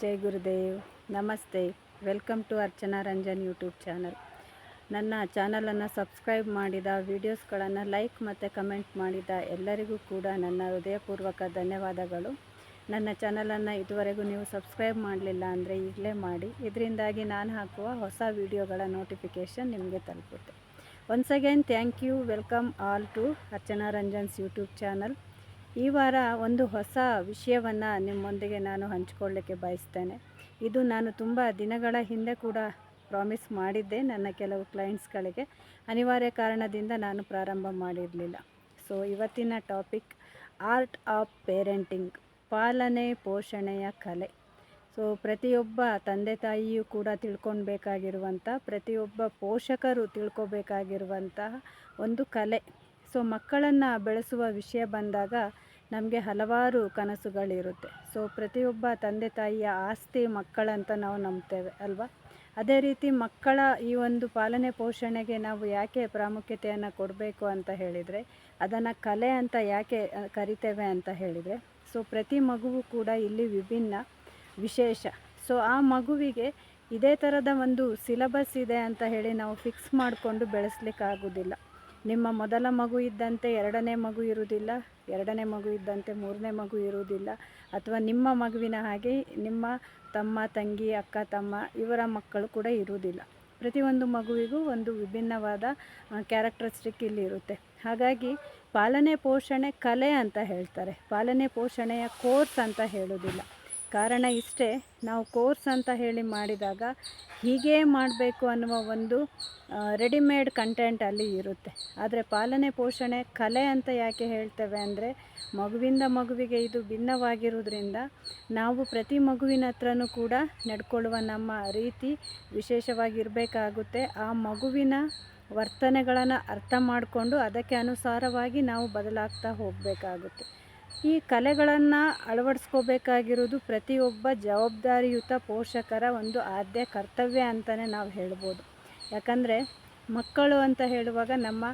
ಜೈ ಗುರುದೇವ್. ನಮಸ್ತೆ. Welcome to Archana Ranjan YouTube channel. ನನ್ನ ಚಾನಲನ್ನು ಸಬ್ಸ್ಕ್ರೈಬ್ ಮಾಡಿದ, ವೀಡಿಯೋಸ್ಗಳನ್ನು ಲೈಕ್ ಮತ್ತು ಕಮೆಂಟ್ ಮಾಡಿದ ಎಲ್ಲರಿಗೂ ಕೂಡ ನನ್ನ ಹೃದಯಪೂರ್ವಕ ಧನ್ಯವಾದಗಳು. ನನ್ನ ಚಾನಲನ್ನು ಇದುವರೆಗೂ ನೀವು ಸಬ್ಸ್ಕ್ರೈಬ್ ಮಾಡಲಿಲ್ಲ ಅಂದರೆ ಈಗಲೇ ಮಾಡಿ. ಇದರಿಂದಾಗಿ ನಾನು ಹಾಕುವ ಹೊಸ ವೀಡಿಯೋಗಳ ನೋಟಿಫಿಕೇಷನ್ ನಿಮಗೆ ತಲುಪುತ್ತೆ. Once again thank you. Welcome all to Archana Ranjan's YouTube channel. ಈ ವಾರ ಒಂದು ಹೊಸ ವಿಷಯವನ್ನು ನಿಮ್ಮೊಂದಿಗೆ ನಾನು ಹಂಚಿಕೊಳ್ಳಲಿಕ್ಕೆ ಬಯಸ್ತೇನೆ. ಇದು ನಾನು ತುಂಬ ದಿನಗಳ ಹಿಂದೆ ಕೂಡ ಪ್ರಾಮಿಸ್ ಮಾಡಿದ್ದೆ ನನ್ನ ಕೆಲವು ಕ್ಲೈಂಟ್ಸ್ಗಳಿಗೆ. ಅನಿವಾರ್ಯ ಕಾರಣದಿಂದ ನಾನು ಪ್ರಾರಂಭ ಮಾಡಿರಲಿಲ್ಲ. ಸೊ ಇವತ್ತಿನ ಟಾಪಿಕ್ ಆರ್ಟ್ ಆಫ್ ಪೇರೆಂಟಿಂಗ್, ಪಾಲನೆ ಪೋಷಣೆಯ ಕಲೆ. ಸೊ ಪ್ರತಿಯೊಬ್ಬ ತಂದೆ ತಾಯಿಯೂ ಕೂಡ ತಿಳ್ಕೊಳ್ಬೇಕಾಗಿರುವಂಥ, ಪ್ರತಿಯೊಬ್ಬ ಪೋಷಕರು ತಿಳ್ಕೊಬೇಕಾಗಿರುವಂತಹ ಒಂದು ಕಲೆ. ಸೊ ಮಕ್ಕಳನ್ನು ಬೆಳೆಸುವ ವಿಷಯ ಬಂದಾಗ ನಮಗೆ ಹಲವಾರು ಕನಸುಗಳಿರುತ್ತೆ. ಸೊ ಪ್ರತಿಯೊಬ್ಬ ತಂದೆ ತಾಯಿಯ ಆಸ್ತಿ ಮಕ್ಕಳಂತ ನಾವು ನಂಬ್ತೇವೆ ಅಲ್ವಾ? ಅದೇ ರೀತಿ ಮಕ್ಕಳ ಈ ಒಂದು ಪಾಲನೆ ಪೋಷಣೆಗೆ ನಾವು ಯಾಕೆ ಪ್ರಾಮುಖ್ಯತೆಯನ್ನು ಕೊಡಬೇಕು ಅಂತ ಹೇಳಿದರೆ, ಅದನ್ನು ಕಲೆ ಅಂತ ಯಾಕೆ ಕರಿತೇವೆ ಅಂತ ಹೇಳಿದರೆ, ಸೊ ಪ್ರತಿ ಮಗುವು ಕೂಡ ಇಲ್ಲಿ ವಿಭಿನ್ನ, ವಿಶೇಷ. ಸೊ ಆ ಮಗುವಿಗೆ ಇದೇ ಥರದ ಒಂದು ಸಿಲಬಸ್ ಇದೆ ಅಂತ ಹೇಳಿ ನಾವು ಫಿಕ್ಸ್ ಮಾಡಿಕೊಂಡು ಬೆಳೆಸಲಿಕ್ಕಾಗೋದಿಲ್ಲ. ನಿಮ್ಮ ಮೊದಲ ಮಗು ಇದ್ದಂತೆ ಎರಡನೇ ಮಗು ಇರುವುದಿಲ್ಲ, ಎರಡನೇ ಮಗು ಇದ್ದಂತೆ ಮೂರನೇ ಮಗು ಇರುವುದಿಲ್ಲ, ಅಥವಾ ನಿಮ್ಮ ಮಗುವಿನ ಹಾಗೆ ನಿಮ್ಮ ತಮ್ಮ ತಂಗಿ ಅಕ್ಕ ತಮ್ಮ ಇವರ ಮಕ್ಕಳು ಕೂಡ ಇರುವುದಿಲ್ಲ. ಪ್ರತಿಯೊಂದು ಮಗುವಿಗೂ ಒಂದು ವಿಭಿನ್ನವಾದ ಕ್ಯಾರೆಕ್ಟರಿಸ್ಟಿಕ್ ಇಲ್ಲಿ ಇರುತ್ತೆ. ಹಾಗಾಗಿ ಪಾಲನೆ ಪೋಷಣೆ ಕಲೆ ಅಂತ ಹೇಳ್ತಾರೆ, ಪಾಲನೆ ಪೋಷಣೆಯ ಕೋರ್ಸ್ ಅಂತ ಹೇಳೋದಿಲ್ಲ. ಕಾರಣ ಇಷ್ಟೇ, ನಾವು ಕೋರ್ಸ್ ಅಂತ ಹೇಳಿ ಮಾಡಿದಾಗ ಹೀಗೇ ಮಾಡಬೇಕು ಅನ್ನುವ ಒಂದು ರೆಡಿಮೇಡ್ ಕಂಟೆಂಟ್ ಅಲ್ಲಿ ಇರುತ್ತೆ. ಆದರೆ ಪಾಲನೆ ಪೋಷಣೆ ಕಲೆ ಅಂತ ಯಾಕೆ ಹೇಳ್ತೇವೆ ಅಂದರೆ, ಮಗುವಿಂದ ಮಗುವಿಗೆ ಇದು ಭಿನ್ನವಾಗಿರೋದ್ರಿಂದ ನಾವು ಪ್ರತಿ ಮಗುವಿನ ಹತ್ರನೂ ಕೂಡ ನಡ್ಕೊಳ್ಳುವ ನಮ್ಮ ರೀತಿ ವಿಶೇಷವಾಗಿರಬೇಕಾಗುತ್ತೆ. ಆ ಮಗುವಿನ ವರ್ತನೆಗಳನ್ನು ಅರ್ಥ ಮಾಡಿಕೊಂಡು ಅದಕ್ಕೆ ಅನುಸಾರವಾಗಿ ನಾವು ಬದಲಾಗ್ತಾ ಹೋಗಬೇಕಾಗುತ್ತೆ. ಈ ಕಲೆಗಳನ್ನು ಅಳವಡಿಸ್ಕೋಬೇಕಾಗಿರೋದು ಪ್ರತಿಯೊಬ್ಬ ಜವಾಬ್ದಾರಿಯುತ ಪೋಷಕರ ಒಂದು ಆದ್ಯ ಕರ್ತವ್ಯ ಅಂತಲೇ ನಾವು ಹೇಳ್ಬೋದು. ಯಾಕಂದರೆ ಮಕ್ಕಳು ಅಂತ ಹೇಳುವಾಗ ನಮ್ಮ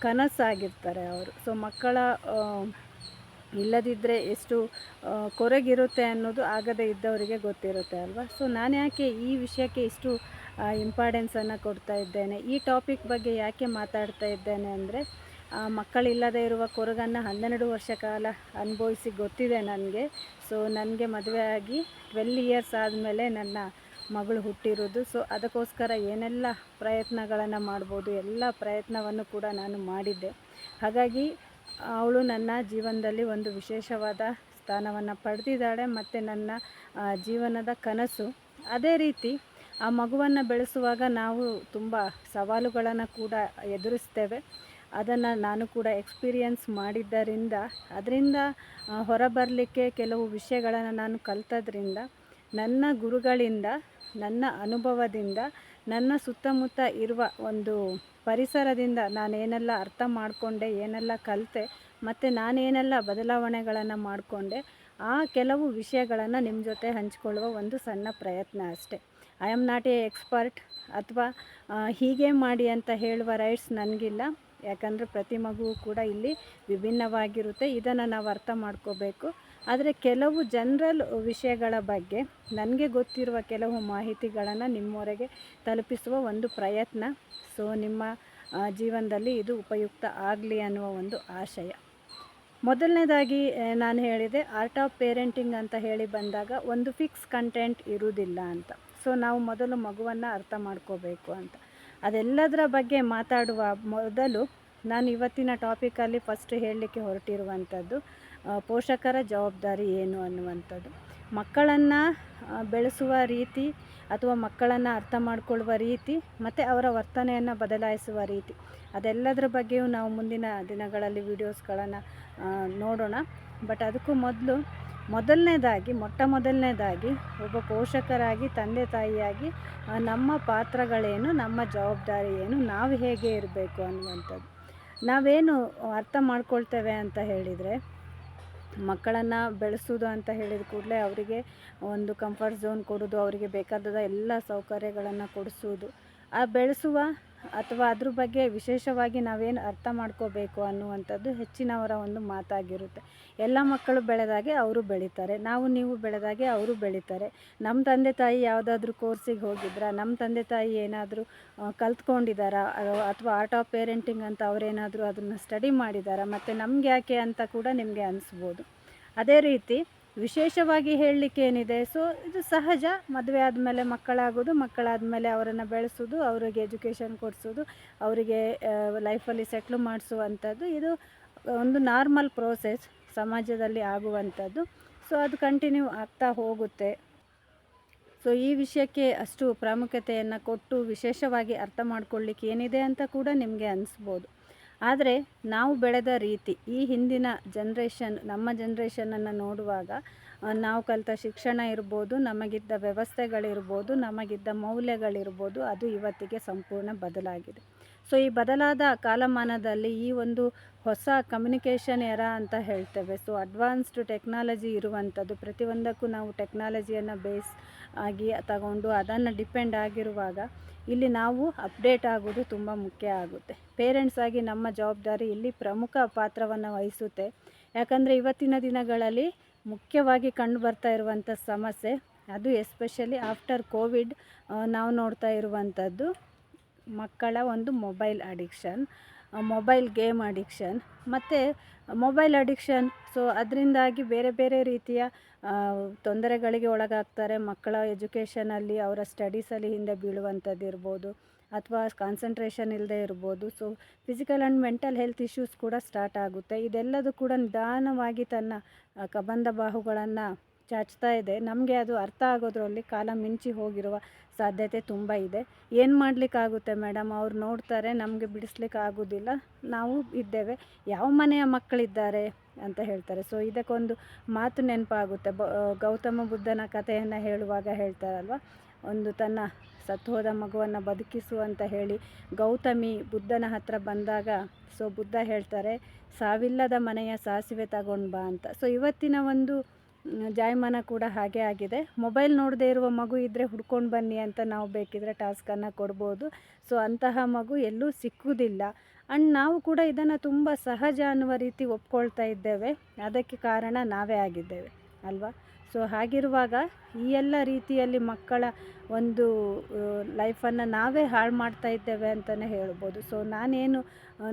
ಕನಸಾಗಿರ್ತಾರೆ ಅವರು. ಸೊ ಮಕ್ಕಳ ಇಲ್ಲದಿದ್ದರೆ ಎಷ್ಟು ಕೊರಗಿರುತ್ತೆ ಅನ್ನೋದು ಆಗದೇ ಇದ್ದವರಿಗೆ ಗೊತ್ತಿರುತ್ತೆ ಅಲ್ವಾ? ಸೊ ನಾನು ಯಾಕೆ ಈ ವಿಷಯಕ್ಕೆ ಇಷ್ಟು ಇಂಪಾರ್ಟೆನ್ಸನ್ನು ಕೊಡ್ತಾ ಇದ್ದೇನೆ, ಈ ಟಾಪಿಕ್ ಬಗ್ಗೆ ಯಾಕೆ ಮಾತಾಡ್ತಾ ಇದ್ದೇನೆ ಅಂದರೆ, ಮಕ್ಕಳಿಲ್ಲದೆ ಇರುವ ಕೊರಗನ್ನು 12 ವರ್ಷ ಕಾಲ ಅನುಭವಿಸಿ ಗೊತ್ತಿದೆ ನನಗೆ. ಸೊ ನನಗೆ ಮದುವೆ ಆಗಿ 12 ಇಯರ್ಸ್ ಆದಮೇಲೆ ನನ್ನ ಮಗಳು ಹುಟ್ಟಿರೋದು. ಸೊ ಅದಕ್ಕೋಸ್ಕರ ಏನೆಲ್ಲ ಪ್ರಯತ್ನಗಳನ್ನು ಮಾಡ್ಬೋದು, ಎಲ್ಲ ಪ್ರಯತ್ನವನ್ನು ಕೂಡ ನಾನು ಮಾಡಿದ್ದೆ. ಹಾಗಾಗಿ ಅವಳು ನನ್ನ ಜೀವನದಲ್ಲಿ ಒಂದು ವಿಶೇಷವಾದ ಸ್ಥಾನವನ್ನು ಪಡೆದಿದ್ದಾಳೆ ಮತ್ತು ನನ್ನ ಜೀವನದ ಕನಸು. ಅದೇ ರೀತಿ ಆ ಮಗುವನ್ನು ಬೆಳೆಸುವಾಗ ನಾವು ತುಂಬ ಸವಾಲುಗಳನ್ನು ಕೂಡ ಎದುರಿಸ್ತೇವೆ. ಅದನ್ನು ನಾನು ಕೂಡ ಎಕ್ಸ್ಪೀರಿಯನ್ಸ್ ಮಾಡಿದ್ದರಿಂದ, ಅದರಿಂದ ಹೊರಬರಲಿಕ್ಕೆ ಕೆಲವು ವಿಷಯಗಳನ್ನು ನಾನು ಕಲಿತದ್ರಿಂದ, ನನ್ನ ಗುರುಗಳಿಂದ, ನನ್ನ ಅನುಭವದಿಂದ, ನನ್ನ ಸುತ್ತಮುತ್ತ ಇರುವ ಒಂದು ಪರಿಸರದಿಂದ ನಾನೇನೆಲ್ಲ ಅರ್ಥ ಮಾಡಿಕೊಂಡೆ, ಏನೆಲ್ಲ ಕಲಿತೆ ಮತ್ತು ನಾನೇನೆಲ್ಲ ಬದಲಾವಣೆಗಳನ್ನು ಮಾಡಿಕೊಂಡೆ, ಆ ಕೆಲವು ವಿಷಯಗಳನ್ನು ನಿಮ್ಮ ಜೊತೆ ಹಂಚಿಕೊಳ್ಳುವ ಒಂದು ಸಣ್ಣ ಪ್ರಯತ್ನ ಅಷ್ಟೇ. I am not A expert, ಅಥವಾ ಹೀಗೆ ಮಾಡಿ ಅಂತ ಹೇಳುವ ರೈಟ್ಸ್ ನನಗಿಲ್ಲ. ಯಾಕಂದರೆ ಪ್ರತಿ ಮಗುವು ಕೂಡ ಇಲ್ಲಿ ವಿಭಿನ್ನವಾಗಿರುತ್ತೆ. ಇದನ್ನು ನಾವು ಅರ್ಥ ಮಾಡ್ಕೋಬೇಕು. ಆದರೆ ಕೆಲವು ಜನರಲ್ ವಿಷಯಗಳ ಬಗ್ಗೆ ನನಗೆ ಗೊತ್ತಿರುವ ಕೆಲವು ಮಾಹಿತಿಗಳನ್ನು ನಿಮ್ಮವರೆಗೆ ತಲುಪಿಸುವ ಒಂದು ಪ್ರಯತ್ನ. ಸೊ ನಿಮ್ಮ ಜೀವನದಲ್ಲಿ ಇದು ಉಪಯುಕ್ತ ಆಗಲಿ ಅನ್ನುವ ಒಂದು ಆಶಯ. ಮೊದಲನೇದಾಗಿ ನಾನು ಹೇಳಿದೆ, ಆರ್ಟ್ ಆಫ್ ಪೇರೆಂಟಿಂಗ್ ಅಂತ ಹೇಳಿ ಬಂದಾಗ ಒಂದು ಫಿಕ್ಸ್ ಕಂಟೆಂಟ್ ಇರುವುದಿಲ್ಲ ಅಂತ. ಸೊ ನಾವು ಮೊದಲು ಮಗುವನ್ನು ಅರ್ಥ ಮಾಡ್ಕೋಬೇಕು ಅಂತ. ಅದೆಲ್ಲದರ ಬಗ್ಗೆ ಮಾತಾಡುವ ಮೊದಲು ನಾನು ಇವತ್ತಿನ ಟಾಪಿಕಲ್ಲಿ ಫಸ್ಟ್ ಹೇಳಲಿಕ್ಕೆ ಹೊರಟಿರುವಂಥದ್ದು ಪೋಷಕರ ಜವಾಬ್ದಾರಿ ಏನು ಅನ್ನುವಂಥದ್ದು. ಮಕ್ಕಳನ್ನು ಬೆಳೆಸುವ ರೀತಿ ಅಥವಾ ಮಕ್ಕಳನ್ನು ಅರ್ಥ ಮಾಡಿಕೊಳ್ಳುವ ರೀತಿ ಮತ್ತು ಅವರ ವರ್ತನೆಯನ್ನು ಬದಲಾಯಿಸುವ ರೀತಿ, ಅದೆಲ್ಲದರ ಬಗ್ಗೆಯೂ ನಾವು ಮುಂದಿನ ದಿನಗಳಲ್ಲಿ ವೀಡಿಯೋಸ್ಗಳನ್ನು ನೋಡೋಣ. ಬಟ್ ಅದಕ್ಕೂ ಮೊಟ್ಟ ಮೊದಲನೇದಾಗಿ ಒಬ್ಬ ಪೋಷಕರಾಗಿ, ತಂದೆ ತಾಯಿಯಾಗಿ ನಮ್ಮ ಪಾತ್ರಗಳೇನು, ನಮ್ಮ ಜವಾಬ್ದಾರಿ ಏನು, ನಾವು ಹೇಗೆ ಇರಬೇಕು ಅನ್ನುವಂಥದ್ದು. ನಾವೇನು ಅರ್ಥ ಮಾಡ್ಕೊಳ್ತೇವೆ ಅಂತ ಹೇಳಿದರೆ, ಮಕ್ಕಳನ್ನು ಬೆಳೆಸೋದು ಅಂತ ಹೇಳಿದ ಕೂಡಲೇ ಅವರಿಗೆ ಒಂದು ಕಂಫರ್ಟ್ ಝೋನ್ ಕೊಡೋದು, ಅವರಿಗೆ ಬೇಕಾದ ಎಲ್ಲ ಸೌಕರ್ಯಗಳನ್ನು ಕೊಡಿಸೋದು, ಆ ಬೆಳೆಸುವ ಅಥವಾ ಅದ್ರ ಬಗ್ಗೆ ವಿಶೇಷವಾಗಿ ನಾವೇನು ಅರ್ಥ ಮಾಡ್ಕೋಬೇಕು ಅನ್ನುವಂಥದ್ದು ಹೆಚ್ಚಿನವರ ಒಂದು ಮಾತಾಗಿರುತ್ತೆ. ಎಲ್ಲ ಮಕ್ಕಳು ಬೆಳೆದಾಗೆ ಅವರು ಬೆಳೀತಾರೆ, ನಾವು ನೀವು ಬೆಳೆದಾಗೆ ಅವರು ಬೆಳೀತಾರೆ. ನಮ್ಮ ತಂದೆ ತಾಯಿ ಯಾವುದಾದ್ರೂ ಕೋರ್ಸಿಗೆ ಹೋಗಿದ್ರಾ, ನಮ್ಮ ತಂದೆ ತಾಯಿ ಏನಾದರೂ ಕಲ್ತ್ಕೊಂಡಿದ್ದಾರಾ, ಅಥವಾ ಆರ್ಟ್ ಆಫ್ ಪೇರೆಂಟಿಂಗ್ ಅಂತ ಅವರೇನಾದರೂ ಅದನ್ನು ಸ್ಟಡಿ ಮಾಡಿದ್ದಾರಾ, ಮತ್ತು ನಮ್ಗೆ ಯಾಕೆ ಅಂತ ಕೂಡ ನಿಮಗೆ ಅನಿಸ್ಬೋದು. ಅದೇ ರೀತಿ ವಿಶೇಷವಾಗಿ ಹೇಳಲಿಕ್ಕೆ ಏನಿದೆ, ಸೊ ಇದು ಸಹಜ. ಮದುವೆ ಆದಮೇಲೆ ಮಕ್ಕಳಾದಮೇಲೆ ಅವರನ್ನು ಬೆಳೆಸೋದು, ಅವರಿಗೆ ಎಜುಕೇಷನ್ ಕೊಡಿಸೋದು, ಅವರಿಗೆ ಲೈಫಲ್ಲಿ ಸೆಟ್ಲ್ ಮಾಡಿಸುವಂಥದ್ದು, ಇದು ಒಂದು ನಾರ್ಮಲ್ ಪ್ರೋಸೆಸ್ ಸಮಾಜದಲ್ಲಿ ಆಗುವಂಥದ್ದು. ಸೊ ಅದು ಕಂಟಿನ್ಯೂ ಆಗ್ತಾ ಹೋಗುತ್ತೆ. ಸೊ ಈ ವಿಷಯಕ್ಕೆ ಅಷ್ಟು ಪ್ರಾಮುಖ್ಯತೆಯನ್ನು ಕೊಟ್ಟು ವಿಶೇಷವಾಗಿ ಅರ್ಥ ಮಾಡ್ಕೊಳ್ಳಿಕ್ಕೆ ಏನಿದೆ ಅಂತ ಕೂಡ ನಿಮಗೆ ಅನಿಸ್ಬೋದು. ಆದರೆ ನಾವು ಬೆಳೆದ ರೀತಿ, ಈ ಹಿಂದಿನ ನಮ್ಮ ಜನ್ರೇಷನನ್ನು ನೋಡುವಾಗ ನಾವು ಕಲಿತ ಶಿಕ್ಷಣ ಇರ್ಬೋದು, ನಮಗಿದ್ದ ವ್ಯವಸ್ಥೆಗಳಿರ್ಬೋದು, ನಮಗಿದ್ದ ಮೌಲ್ಯಗಳಿರ್ಬೋದು, ಅದು ಇವತ್ತಿಗೆ ಸಂಪೂರ್ಣ ಬದಲಾಗಿದೆ. ಸೊ ಈ ಬದಲಾದ ಕಾಲಮಾನದಲ್ಲಿ ಈ ಒಂದು ಹೊಸ ಕಮ್ಯುನಿಕೇಷನ್ ಎರಾ ಅಂತ ಹೇಳ್ತೇವೆ. ಸೊ ಅಡ್ವಾನ್ಸ್ಡ್ ಟೆಕ್ನಾಲಜಿ ಇರುವಂಥದ್ದು, ಪ್ರತಿಯೊಂದಕ್ಕೂ ನಾವು ಟೆಕ್ನಾಲಜಿಯನ್ನು ಬೇಸ್ ಆಗಿ ತಗೊಂಡು ಅದನ್ನು ಡಿಪೆಂಡ್ ಆಗಿರುವಾಗ ಇಲ್ಲಿ ನಾವು ಅಪ್ಡೇಟ್ ಆಗೋದು ತುಂಬ ಮುಖ್ಯ ಆಗುತ್ತೆ. ಪೇರೆಂಟ್ಸ್ ಆಗಿ ನಮ್ಮ ಜವಾಬ್ದಾರಿ ಇಲ್ಲಿ ಪ್ರಮುಖ ಪಾತ್ರವನ್ನು ವಹಿಸುತ್ತೆ. ಯಾಕಂದರೆ ಇವತ್ತಿನ ದಿನಗಳಲ್ಲಿ ಮುಖ್ಯವಾಗಿ ಕಂಡು ಬರ್ತಾ ಇರುವಂಥ ಸಮಸ್ಯೆ, ಅದು ಎಸ್ಪೆಷಲಿ ಆಫ್ಟರ್ ಕೋವಿಡ್ ನಾವು ನೋಡ್ತಾ ಇರುವಂಥದ್ದು ಮಕ್ಕಳ ಒಂದು mobile addiction, mobile game addiction ಮತ್ತು ಮೊಬೈಲ್ ಅಡಿಕ್ಷನ್. ಸೊ ಅದರಿಂದಾಗಿ ಬೇರೆ ಬೇರೆ ರೀತಿಯ ತೊಂದರೆಗಳಿಗೆ ಒಳಗಾಗ್ತಾರೆ. ಮಕ್ಕಳ ಎಜುಕೇಷನಲ್ಲಿ, ಅವರ ಸ್ಟಡೀಸಲ್ಲಿ ಹಿಂದೆ ಬೀಳುವಂಥದ್ದು ಇರ್ಬೋದು, ಅಥವಾ ಕಾನ್ಸಂಟ್ರೇಷನ್ ಇಲ್ಲದೆ ಇರ್ಬೋದು. So physical and mental health issues ಕೂಡ ಸ್ಟಾರ್ಟ್ ಆಗುತ್ತೆ. ಇದೆಲ್ಲದೂ ಕೂಡ ನಿಧಾನವಾಗಿ ತನ್ನ ಕಬಂಧ ಬಾಹುಗಳನ್ನು ಚಾಚ್ತಾ ಇದೆ. ನಮಗೆ ಅದು ಅರ್ಥ ಆಗೋದ್ರಲ್ಲಿ ಕಾಲ ಮಿಂಚಿ ಹೋಗಿರುವ ಸಾಧ್ಯತೆ ತುಂಬ ಇದೆ. ಏನು ಮಾಡಲಿಕ್ಕಾಗುತ್ತೆ ಮೇಡಮ್, ಅವ್ರು ನೋಡ್ತಾರೆ, ನಮಗೆ ಬಿಡಿಸ್ಲಿಕ್ಕೆ ಆಗೋದಿಲ್ಲ, ನಾವು ಇದ್ದೇವೆ, ಯಾವ ಮನೆಯ ಮಕ್ಕಳಿದ್ದಾರೆ ಅಂತ ಹೇಳ್ತಾರೆ. ಸೊ ಇದಕ್ಕೊಂದು ಮಾತು ನೆನಪಾಗುತ್ತೆ. ಗೌತಮ ಬುದ್ಧನ ಕಥೆಯನ್ನು ಹೇಳುವಾಗ ಹೇಳ್ತಾರಲ್ವ, ಒಂದು ತನ್ನ ಸತ್ತು ಹೋದ ಮಗುವನ್ನು ಬದುಕಿಸು ಅಂತ ಹೇಳಿ ಗೌತಮಿ ಬುದ್ಧನ ಹತ್ರ ಬಂದಾಗ, ಸೊ ಬುದ್ಧ ಹೇಳ್ತಾರೆ, ಸಾವಿಲ್ಲದ ಮನೆಯ ಸಾಸಿವೆ ತಗೊಂಡು ಬಾ ಅಂತ. ಸೊ ಇವತ್ತಿನ ಒಂದು ಜಾಯಮಾನ ಕೂಡ ಹಾಗೆ ಆಗಿದೆ. ಮೊಬೈಲ್ ನೋಡದೇ ಇರುವ ಮಗು ಇದ್ದರೆ ಹುಡ್ಕೊಂಡು ಬನ್ನಿ ಅಂತ ನಾವು ಬೇಕಿದ್ರೆ ಟಾಸ್ಕನ್ನು ಕೊಡ್ಬೋದು. ಸೊ ಅಂತಹ ಮಗು ಎಲ್ಲೂ ಸಿಕ್ಕುವುದಿಲ್ಲ. ಆ್ಯಂಡ್ ನಾವು ಕೂಡ ಇದನ್ನು ತುಂಬ ಸಹಜ ಅನ್ನುವ ರೀತಿ ಒಪ್ಕೊಳ್ತಾ ಇದ್ದೇವೆ. ಅದಕ್ಕೆ ಕಾರಣ ನಾವೇ ಆಗಿದ್ದೇವೆ ಅಲ್ವಾ. ಸೊ ಹಾಗಿರುವಾಗ ಈ ಎಲ್ಲ ರೀತಿಯಲ್ಲಿ ಮಕ್ಕಳ ಒಂದು ಲೈಫನ್ನು ನಾವೇ ಹಾಳು ಮಾಡ್ತಾ ಇದ್ದೇವೆ ಅಂತಲೇ ಹೇಳ್ಬೋದು. ಸೊ ನಾನೇನು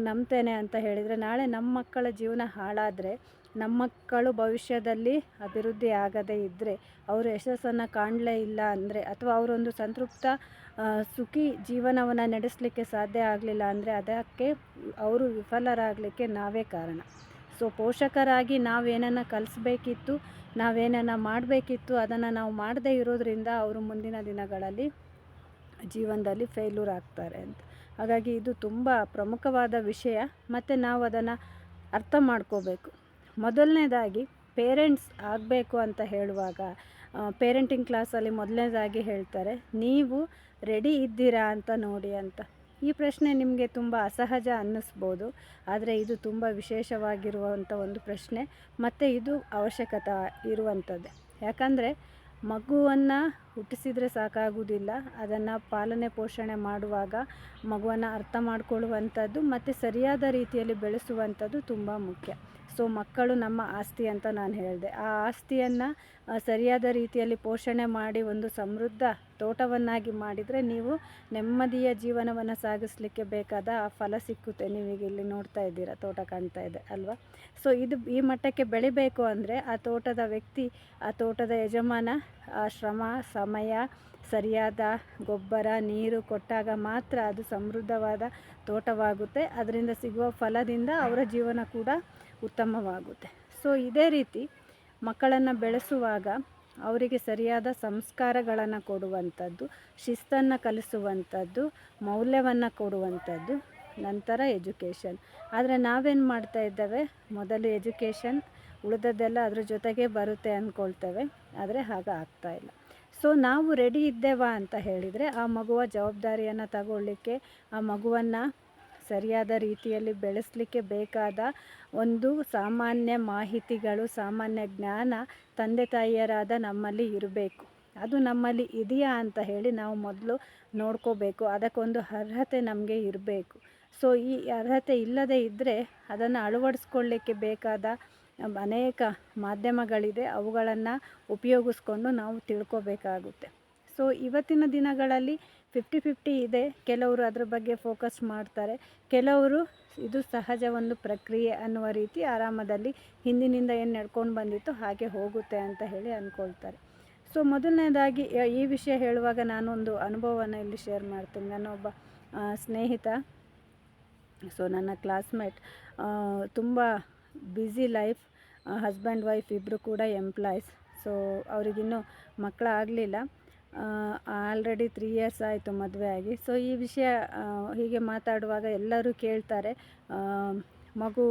ನಂಬ್ತೇನೆ ಅಂತ ಹೇಳಿದರೆ, ನಾಳೆ ನಮ್ಮ ಮಕ್ಕಳ ಜೀವನ ಹಾಳಾದರೆ, ನಮ್ಮ ಮಕ್ಕಳು ಭವಿಷ್ಯದಲ್ಲಿ ಅಭಿವೃದ್ಧಿ ಆಗದೇ ಇದ್ದರೆ, ಅವರು ಯಶಸ್ಸನ್ನು ಕಾಣಲೇ ಇಲ್ಲ ಅಂದರೆ, ಅಥವಾ ಅವರೊಂದು ಸಂತೃಪ್ತ ಸುಖಿ ಜೀವನವನ್ನು ನಡೆಸಲಿಕ್ಕೆ ಸಾಧ್ಯ ಆಗಲಿಲ್ಲ ಅಂದರೆ, ಅದಕ್ಕೆ ಅವರು ವಿಫಲರಾಗಲಿಕ್ಕೆ ನಾವೇ ಕಾರಣ. ಸೊ ಪೋಷಕರಾಗಿ ನಾವೇನನ್ನು ಕಲಿಸ್ಬೇಕಿತ್ತು, ನಾವೇನನ್ನು ಮಾಡಬೇಕಿತ್ತು, ಅದನ್ನು ನಾವು ಮಾಡದೇ ಇರೋದ್ರಿಂದ ಅವರು ಮುಂದಿನ ದಿನಗಳಲ್ಲಿ ಜೀವನದಲ್ಲಿ ಫೇಲ್ಯೂರ್ ಆಗ್ತಾರೆ ಅಂತ. ಹಾಗಾಗಿ ಇದು ತುಂಬ ಪ್ರಮುಖವಾದ ವಿಷಯ, ಮತ್ತು ನಾವು ಅದನ್ನು ಅರ್ಥ ಮಾಡ್ಕೋಬೇಕು. ಮೊದಲನೇದಾಗಿ ಪೇರೆಂಟ್ಸ್ ಆಗಬೇಕು ಅಂತ ಹೇಳುವಾಗ, ಪೇರೆಂಟಿಂಗ್ ಕ್ಲಾಸಲ್ಲಿ ಮೊದಲನೇದಾಗಿ ಹೇಳ್ತಾರೆ, ನೀವು ರೆಡಿ ಇದ್ದೀರಾ ಅಂತ ನೋಡಿ ಅಂತ. ಈ ಪ್ರಶ್ನೆ ನಿಮಗೆ ತುಂಬ ಅಸಹಜ ಅನ್ನಿಸ್ಬೋದು, ಆದರೆ ಇದು ತುಂಬ ವಿಶೇಷವಾಗಿರುವಂಥ ಒಂದು ಪ್ರಶ್ನೆ, ಮತ್ತು ಇದು ಅವಶ್ಯಕತೆ ಇರುವಂಥದ್ದೇ. ಯಾಕಂದರೆ ಮಗುವನ್ನು ಹುಟ್ಟಿಸಿದರೆ ಸಾಕಾಗುವುದಿಲ್ಲ, ಅದನ್ನು ಪಾಲನೆ ಪೋಷಣೆ ಮಾಡುವಾಗ ಮಗುವನ್ನು ಅರ್ಥ ಮಾಡಿಕೊಳ್ಳುವಂಥದ್ದು ಮತ್ತು ಸರಿಯಾದ ರೀತಿಯಲ್ಲಿ ಬೆಳೆಸುವಂಥದ್ದು ತುಂಬ ಮುಖ್ಯ. ಸೊ ಮಕ್ಕಳು ನಮ್ಮ ಆಸ್ತಿ ಅಂತ ನಾನು ಹೇಳಿದೆ. ಆ ಆಸ್ತಿಯನ್ನು ಸರಿಯಾದ ರೀತಿಯಲ್ಲಿ ಪೋಷಣೆ ಮಾಡಿ ಒಂದು ಸಮೃದ್ಧ ತೋಟವನ್ನಾಗಿ ಮಾಡಿದರೆ, ನೀವು ನೆಮ್ಮದಿಯ ಜೀವನವನ್ನು ಸಾಗಿಸಲಿಕ್ಕೆ ಬೇಕಾದ ಆ ಫಲ ಸಿಕ್ಕುತ್ತೆ. ನೀವೀಗ ಇಲ್ಲಿ ನೋಡ್ತಾ ಇದ್ದೀರಾ, ತೋಟ ಕಾಣ್ತಾ ಇದೆ ಅಲ್ವಾ. ಸೊ ಇದು ಈ ಮಟ್ಟಕ್ಕೆ ಬೆಳಿಬೇಕು ಅಂದರೆ, ಆ ತೋಟದ ವ್ಯಕ್ತಿ, ಆ ತೋಟದ ಯಜಮಾನ ಆ ಶ್ರಮ, ಸಮಯ, ಸರಿಯಾದ ಗೊಬ್ಬರ, ನೀರು ಕೊಟ್ಟಾಗ ಮಾತ್ರ ಅದು ಸಮೃದ್ಧವಾದ ತೋಟವಾಗುತ್ತೆ. ಅದರಿಂದ ಸಿಗುವ ಫಲದಿಂದ ಅವರ ಜೀವನ ಕೂಡ ಉತ್ತಮವಾಗುತ್ತೆ. ಸೊ ಇದೇ ರೀತಿ ಮಕ್ಕಳನ್ನು ಬೆಳೆಸುವಾಗ ಅವರಿಗೆ ಸರಿಯಾದ ಸಂಸ್ಕಾರಗಳನ್ನು ಕೊಡುವಂಥದ್ದು, ಶಿಸ್ತನ್ನು ಕಲಿಸುವಂಥದ್ದು, ಮೌಲ್ಯವನ್ನು ಕೊಡುವಂಥದ್ದು, ನಂತರ ಎಜುಕೇಷನ್. ಆದರೆ ನಾವೇನು ಮಾಡ್ತಾ ಇದ್ದೇವೆ, ಮೊದಲು ಎಜುಕೇಷನ್, ಉಳಿದದ್ದೆಲ್ಲ ಅದ್ರ ಜೊತೆಗೆ ಬರುತ್ತೆ ಅಂದ್ಕೊಳ್ತೇವೆ, ಆದರೆ ಹಾಗೆ ಆಗ್ತಾಯಿಲ್ಲ. ಸೊ ನಾವು ರೆಡಿ ಇದ್ದೇವಾ ಅಂತ ಹೇಳಿದರೆ, ಆ ಮಗುವ ಜವಾಬ್ದಾರಿಯನ್ನು ತಗೊಳ್ಳಿಕ್ಕೆ, ಆ ಮಗುವನ್ನು ಸರಿಯಾದ ರೀತಿಯಲ್ಲಿ ಬೆಳೆಸಲಿಕ್ಕೆ ಬೇಕಾದ ಒಂದು ಸಾಮಾನ್ಯ ಮಾಹಿತಿಗಳು, ಸಾಮಾನ್ಯ ಜ್ಞಾನ ತಂದೆ ತಾಯಿಯರಾದ ನಮ್ಮಲ್ಲಿ ಇರಬೇಕು. ಅದು ನಮ್ಮಲ್ಲಿ ಇದೆಯಾ ಅಂತ ಹೇಳಿ ನಾವು ಮೊದಲು ನೋಡ್ಕೋಬೇಕು. ಅದಕ್ಕೊಂದು ಅರ್ಹತೆ ನಮಗೆ ಇರಬೇಕು. ಸೊ ಈ ಅರ್ಹತೆ ಇಲ್ಲದೇ ಇದ್ದರೆ ಅದನ್ನು ಅಳವಡಿಸ್ಕೊಳ್ಳಿಕ್ಕೆ ಬೇಕಾದ ಅನೇಕ ಮಾಧ್ಯಮಗಳಿದೆ, ಅವುಗಳನ್ನು ಉಪಯೋಗಿಸ್ಕೊಂಡು ನಾವು ತಿಳ್ಕೊಬೇಕಾಗುತ್ತೆ. ಸೊ ಇವತ್ತಿನ ದಿನಗಳಲ್ಲಿ 50-50 ಇದೆ. ಕೆಲವರು ಅದ್ರ ಬಗ್ಗೆ ಫೋಕಸ್ ಮಾಡ್ತಾರೆ, ಕೆಲವರು ಇದು ಸಹಜ ಒಂದು ಪ್ರಕ್ರಿಯೆ ಅನ್ನುವ ರೀತಿ ಆರಾಮದಲ್ಲಿ ಹಿಂದಿನಿಂದ ಏನು ನಡ್ಕೊಂಡು ಬಂದಿತ್ತು ಹಾಗೆ ಹೋಗುತ್ತೆ ಅಂತ ಹೇಳಿ ಅಂದ್ಕೊಳ್ತಾರೆ. ಸೊ ಮೊದಲನೇದಾಗಿ ಈ ವಿಷಯ ಹೇಳುವಾಗ ನಾನೊಂದು ಅನುಭವವನ್ನು ಇಲ್ಲಿ ಶೇರ್ ಮಾಡ್ತೀನಿ. ನನ್ನ ಒಬ್ಬ ಸ್ನೇಹಿತ, ಸೊ ನನ್ನ ಕ್ಲಾಸ್ಮೇಟ್, ತುಂಬ ಬ್ಯುಸಿ ಲೈಫ್, ಹಸ್ಬೆಂಡ್ ವೈಫ್ ಇಬ್ಬರು ಕೂಡ ಎಂಪ್ಲಾಯ್ಸ್. ಸೊ ಅವರಿಗಿನ್ನೂ ಮಕ್ಕಳಾಗಲಿಲ್ಲ, ಆಲ್ರೆಡಿ 3 ಇಯರ್ಸ್ ಆಯಿತು ಮದುವೆ ಆಗಿ. ಸೊ ಈ ವಿಷಯ ಹೀಗೆ ಮಾತಾಡುವಾಗ ಎಲ್ಲರೂ ಕೇಳ್ತಾರೆ, ಮಗು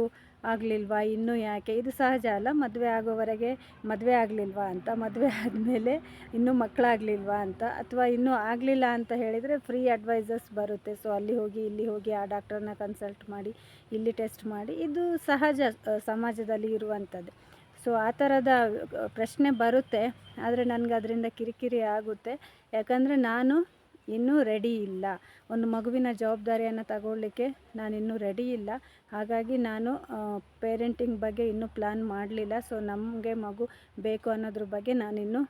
ಆಗಲಿಲ್ವಾ, ಇನ್ನೂ ಯಾಕೆ? ಇದು ಸಹಜ ಅಲ್ಲ, ಮದುವೆ ಆಗೋವರೆಗೆ ಮದುವೆ ಆಗಲಿಲ್ವಾ ಅಂತ, ಮದುವೆ ಆದಮೇಲೆ ಇನ್ನೂ ಮಕ್ಕಳಾಗಲಿಲ್ವಾ ಅಂತ, ಅಥವಾ ಇನ್ನೂ ಆಗಲಿಲ್ಲ ಅಂತ ಹೇಳಿದರೆ ಫ್ರೀ ಅಡ್ವೈಸಸ್ ಬರುತ್ತೆ. ಸೊ ಅಲ್ಲಿ ಹೋಗಿ ಇಲ್ಲಿ ಹೋಗಿ ಆ ಡಾಕ್ಟರ್ನ ಕನ್ಸಲ್ಟ್ ಮಾಡಿ, ಇಲ್ಲಿ ಟೆಸ್ಟ್ ಮಾಡಿ, ಇದು ಸಹಜ ಸಮಾಜದಲ್ಲಿ ಇರುವಂಥದ್ದು. ಸೊ ಆ ಥರದ ಪ್ರಶ್ನೆ ಬರುತ್ತೆ. ಆದರೆ ನನಗೆ ಅದರಿಂದ ಕಿರಿಕಿರಿ ಆಗುತ್ತೆ. ಯಾಕಂದರೆ ನಾನು ಇನ್ನೂ ರೆಡಿ ಇಲ್ಲ, ಒಂದು ಮಗುವಿನ ಜವಾಬ್ದಾರಿಯನ್ನು ತಗೊಳ್ಳಿಕ್ಕೆ ನಾನಿನ್ನೂ ರೆಡಿ ಇಲ್ಲ. ಹಾಗಾಗಿ ನಾನು ಪೇರೆಂಟಿಂಗ್ ಬಗ್ಗೆ ಇನ್ನೂ ಪ್ಲ್ಯಾನ್ ಮಾಡಲಿಲ್ಲ. ಸೊ ನಮಗೆ ಮಗು ಬೇಕು ಅನ್ನೋದ್ರ ಬಗ್ಗೆ ನಾನಿನ್ನೂ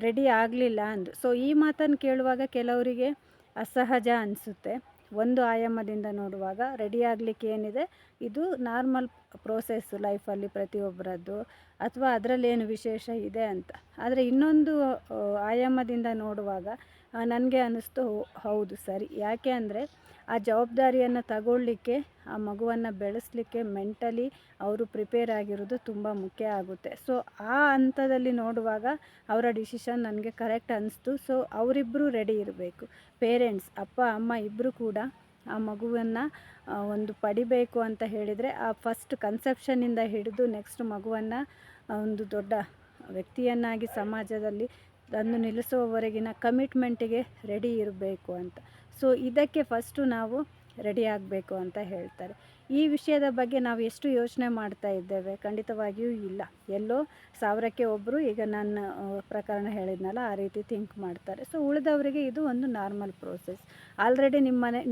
ರೆಡಿ ಆಗಲಿಲ್ಲ ಅಂದು. ಸೊ ಈ ಮಾತನ್ನು ಕೇಳುವಾಗ ಕೆಲವರಿಗೆ ಅಸಹಜ ಅನಿಸುತ್ತೆ. ಒಂದು ಆಯಾಮದಿಂದ ನೋಡುವಾಗ ರೆಡಿ ಆಗಲಿಕ್ಕೆ ಏನಿದೆ, ಇದು ನಾರ್ಮಲ್ ಪ್ರೋಸೆಸ್ಸು ಲೈಫಲ್ಲಿ ಪ್ರತಿಯೊಬ್ಬರದ್ದು, ಅಥವಾ ಅದರಲ್ಲೇನು ವಿಶೇಷ ಇದೆ ಅಂತ. ಆದರೆ ಇನ್ನೊಂದು ಆಯಾಮದಿಂದ ನೋಡುವಾಗ ನನಗೆ ಅನ್ನಿಸ್ತು, ಹೌದು ಸರಿ. ಯಾಕೆ ಅಂದರೆ ಆ ಜವಾಬ್ದಾರಿಯನ್ನು ತಗೊಳ್ಳಿಕ್ಕೆ, ಆ ಮಗುವನ್ನು ಬೆಳೆಸಲಿಕ್ಕೆ ಮೆಂಟಲಿ ಅವರು ಪ್ರಿಪೇರ್ ಆಗಿರೋದು ತುಂಬ ಮುಖ್ಯ ಆಗುತ್ತೆ. ಸೊ ಆ ಹಂತದಲ್ಲಿ ನೋಡುವಾಗ ಅವರ ಡಿಸಿಷನ್ ನನಗೆ ಕರೆಕ್ಟ್ ಅನ್ನಿಸ್ತು. ಸೊ ಅವರಿಬ್ಬರು ರೆಡಿ ಇರಬೇಕು. ಪೇರೆಂಟ್ಸ್, ಅಪ್ಪ ಅಮ್ಮ ಇಬ್ಬರು ಕೂಡ ಆ ಮಗುವನ್ನು ಒಂದು ಪಡಿಬೇಕು ಅಂತ ಹೇಳಿದರೆ, ಆ ಫಸ್ಟ್ ಕನ್ಸೆಪ್ಷನ್ನಿಂದ ಹಿಡಿದು ನೆಕ್ಸ್ಟ್ ಮಗುವನ್ನು ಒಂದು ದೊಡ್ಡ ವ್ಯಕ್ತಿಯನ್ನಾಗಿ ಸಮಾಜದಲ್ಲಿ ತಂದು ನಿಲ್ಲಿಸುವವರೆಗಿನ ಕಮಿಟ್ಮೆಂಟಿಗೆ ರೆಡಿ ಇರಬೇಕು ಅಂತ. ಸೊ ಇದಕ್ಕೆ ಫಸ್ಟು ನಾವು ರೆಡಿ ಆಗಬೇಕು ಅಂತ ಹೇಳ್ತಾರೆ. ಈ ವಿಷಯದ ಬಗ್ಗೆ ನಾವು ಎಷ್ಟು ಯೋಚನೆ ಮಾಡ್ತಾ ಇದ್ದೇವೆ? ಖಂಡಿತವಾಗಿಯೂ ಇಲ್ಲ. ಎಲ್ಲೋ 1000ಕ್ಕೆ ಒಬ್ಬರು, ಈಗ ನನ್ನ ಪ್ರಕರಣ ಹೇಳಿದ್ನಲ್ಲ ಆ ರೀತಿ ಥಿಂಕ್ ಮಾಡ್ತಾರೆ. ಸೊ ಉಳಿದವರಿಗೆ ಇದು ಒಂದು ನಾರ್ಮಲ್ ಪ್ರೋಸೆಸ್. ಆಲ್ರೆಡಿ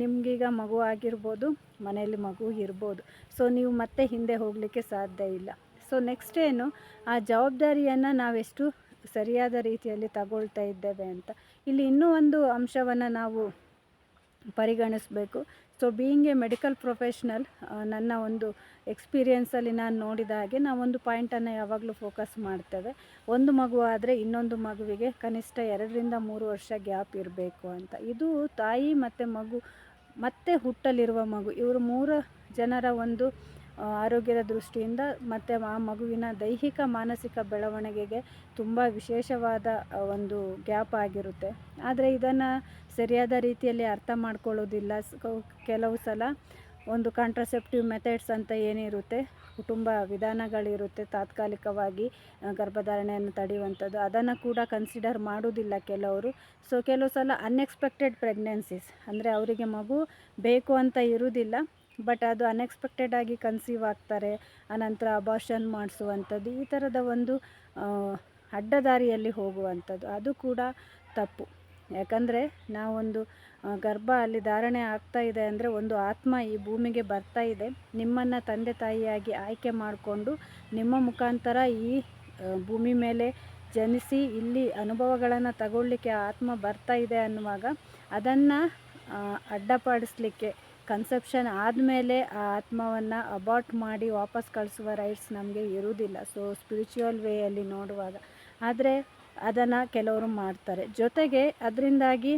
ನಿಮಗೀಗ ಮಗು ಆಗಿರ್ಬೋದು, ಮನೆಯಲ್ಲಿ ಮಗು ಇರ್ಬೋದು. ಸೊ ನೀವು ಮತ್ತೆ ಹಿಂದೆ ಹೋಗಲಿಕ್ಕೆ ಸಾಧ್ಯ ಇಲ್ಲ. ಸೊ ನೆಕ್ಸ್ಟ್ ಏನು, ಆ ಜವಾಬ್ದಾರಿಯನ್ನು ನಾವೆಷ್ಟು ಸರಿಯಾದ ರೀತಿಯಲ್ಲಿ ತಗೊಳ್ತಾ ಇದ್ದೇವೆ ಅಂತ. ಇಲ್ಲಿ ಇನ್ನೂ ಒಂದು ಅಂಶವನ್ನು ನಾವು ಪರಿಗಣಿಸಬೇಕು. So being A medical professional, ನನ್ನ ಒಂದು ಎಕ್ಸ್ಪೀರಿಯೆನ್ಸಲ್ಲಿ ನಾನು ನೋಡಿದ ಹಾಗೆ ನಾವೊಂದು ಪಾಯಿಂಟನ್ನು ಯಾವಾಗಲೂ ಫೋಕಸ್ ಮಾಡ್ತೇವೆ. ಒಂದು ಮಗು ಆದರೆ ಇನ್ನೊಂದು ಮಗುವಿಗೆ ಕನಿಷ್ಠ 2-3 ವರ್ಷ ಗ್ಯಾಪ್ ಇರಬೇಕು ಅಂತ. ಇದು ತಾಯಿ ಮತ್ತು ಮಗು ಮತ್ತೆ ಹುಟ್ಟಲಿರುವ ಮಗು, ಇವರು 3 ಜನರ ಒಂದು ಆರೋಗ್ಯದ ದೃಷ್ಟಿಯಿಂದ ಮತ್ತು ಆ ಮಗುವಿನ ದೈಹಿಕ ಮಾನಸಿಕ ಬೆಳವಣಿಗೆಗೆ ತುಂಬ ವಿಶೇಷವಾದ ಒಂದು ಗ್ಯಾಪ್ ಆಗಿರುತ್ತೆ. ಆದರೆ ಇದನ್ನು ಸರಿಯಾದ ರೀತಿಯಲ್ಲಿ ಅರ್ಥ ಮಾಡ್ಕೊಳ್ಳೋದಿಲ್ಲ. ಕೆಲವು ಸಲ ಒಂದು ಕಾಂಟ್ರಸೆಪ್ಟಿವ್ ಮೆಥಡ್ಸ್ ಅಂತ ಏನಿರುತ್ತೆ, ಕುಟುಂಬ ವಿಧಾನಗಳಿರುತ್ತೆ, ತಾತ್ಕಾಲಿಕವಾಗಿ ಗರ್ಭಧಾರಣೆಯನ್ನು ತಡೆಯುವಂಥದ್ದು, ಅದನ್ನು ಕೂಡ ಕನ್ಸಿಡರ್ ಮಾಡೋದಿಲ್ಲ ಕೆಲವರು. ಸೊ ಕೆಲವು ಸಲ ಅನ್ಎಕ್ಸ್ಪೆಕ್ಟೆಡ್ ಪ್ರೆಗ್ನೆನ್ಸೀಸ್, ಅಂದರೆ ಅವರಿಗೆ ಮಗು ಬೇಕು ಅಂತ ಇರುವುದಿಲ್ಲ, ಬಟ್ ಅದು ಅನ್ಎಕ್ಸ್ಪೆಕ್ಟೆಡ್ ಆಗಿ ಕನ್ಸೀವ್ ಆಗ್ತಾರೆ, ಆನಂತರ ಅಬಾರ್ಷನ್ ಮಾಡಿಸುವಂಥದ್ದು, ಈ ಥರದ ಒಂದು ಅಡ್ಡದಾರಿಯಲ್ಲಿ ಹೋಗುವಂಥದ್ದು, ಅದು ಕೂಡ ತಪ್ಪು. ಯಾಕಂದರೆ ನಾವೊಂದು ಗರ್ಭ ಅಲ್ಲಿ ಧಾರಣೆ ಆಗ್ತಾ ಇದೆ ಅಂದರೆ ಒಂದು ಆತ್ಮ ಈ ಭೂಮಿಗೆ ಬರ್ತಾ ಇದೆ, ನಿಮ್ಮನ್ನು ತಂದೆ ತಾಯಿಯಾಗಿ ಆಯ್ಕೆ ಮಾಡಿಕೊಂಡು ನಿಮ್ಮ ಮುಖಾಂತರ ಈ ಭೂಮಿ ಮೇಲೆ ಜನಿಸಿ ಇಲ್ಲಿ ಅನುಭವಗಳನ್ನು ತಗೊಳ್ಳಿಕ್ಕೆ ಆತ್ಮ ಬರ್ತಾ ಇದೆ ಅನ್ನುವಾಗ ಅದನ್ನು ಅಡ್ಡಪಡಿಸ್ಲಿಕ್ಕೆ, ಕನ್ಸೆಪ್ಷನ್ ಆದಮೇಲೆ ಆ ಆತ್ಮವನ್ನು ಅಬಾರ್ಟ್ ಮಾಡಿ ವಾಪಸ್ ಕಳಿಸುವ ರೈಟ್ಸ್ ನಮಗೆ ಇರುವುದಿಲ್ಲ. ಸೊ ಸ್ಪಿರಿಚುವಲ್ ವೇಯಲ್ಲಿ ನೋಡುವಾಗ ಆದರೆ ಅದನ್ನು ಕೆಲವರು ಮಾಡ್ತಾರೆ. ಜೊತೆಗೆ ಅದರಿಂದಾಗಿ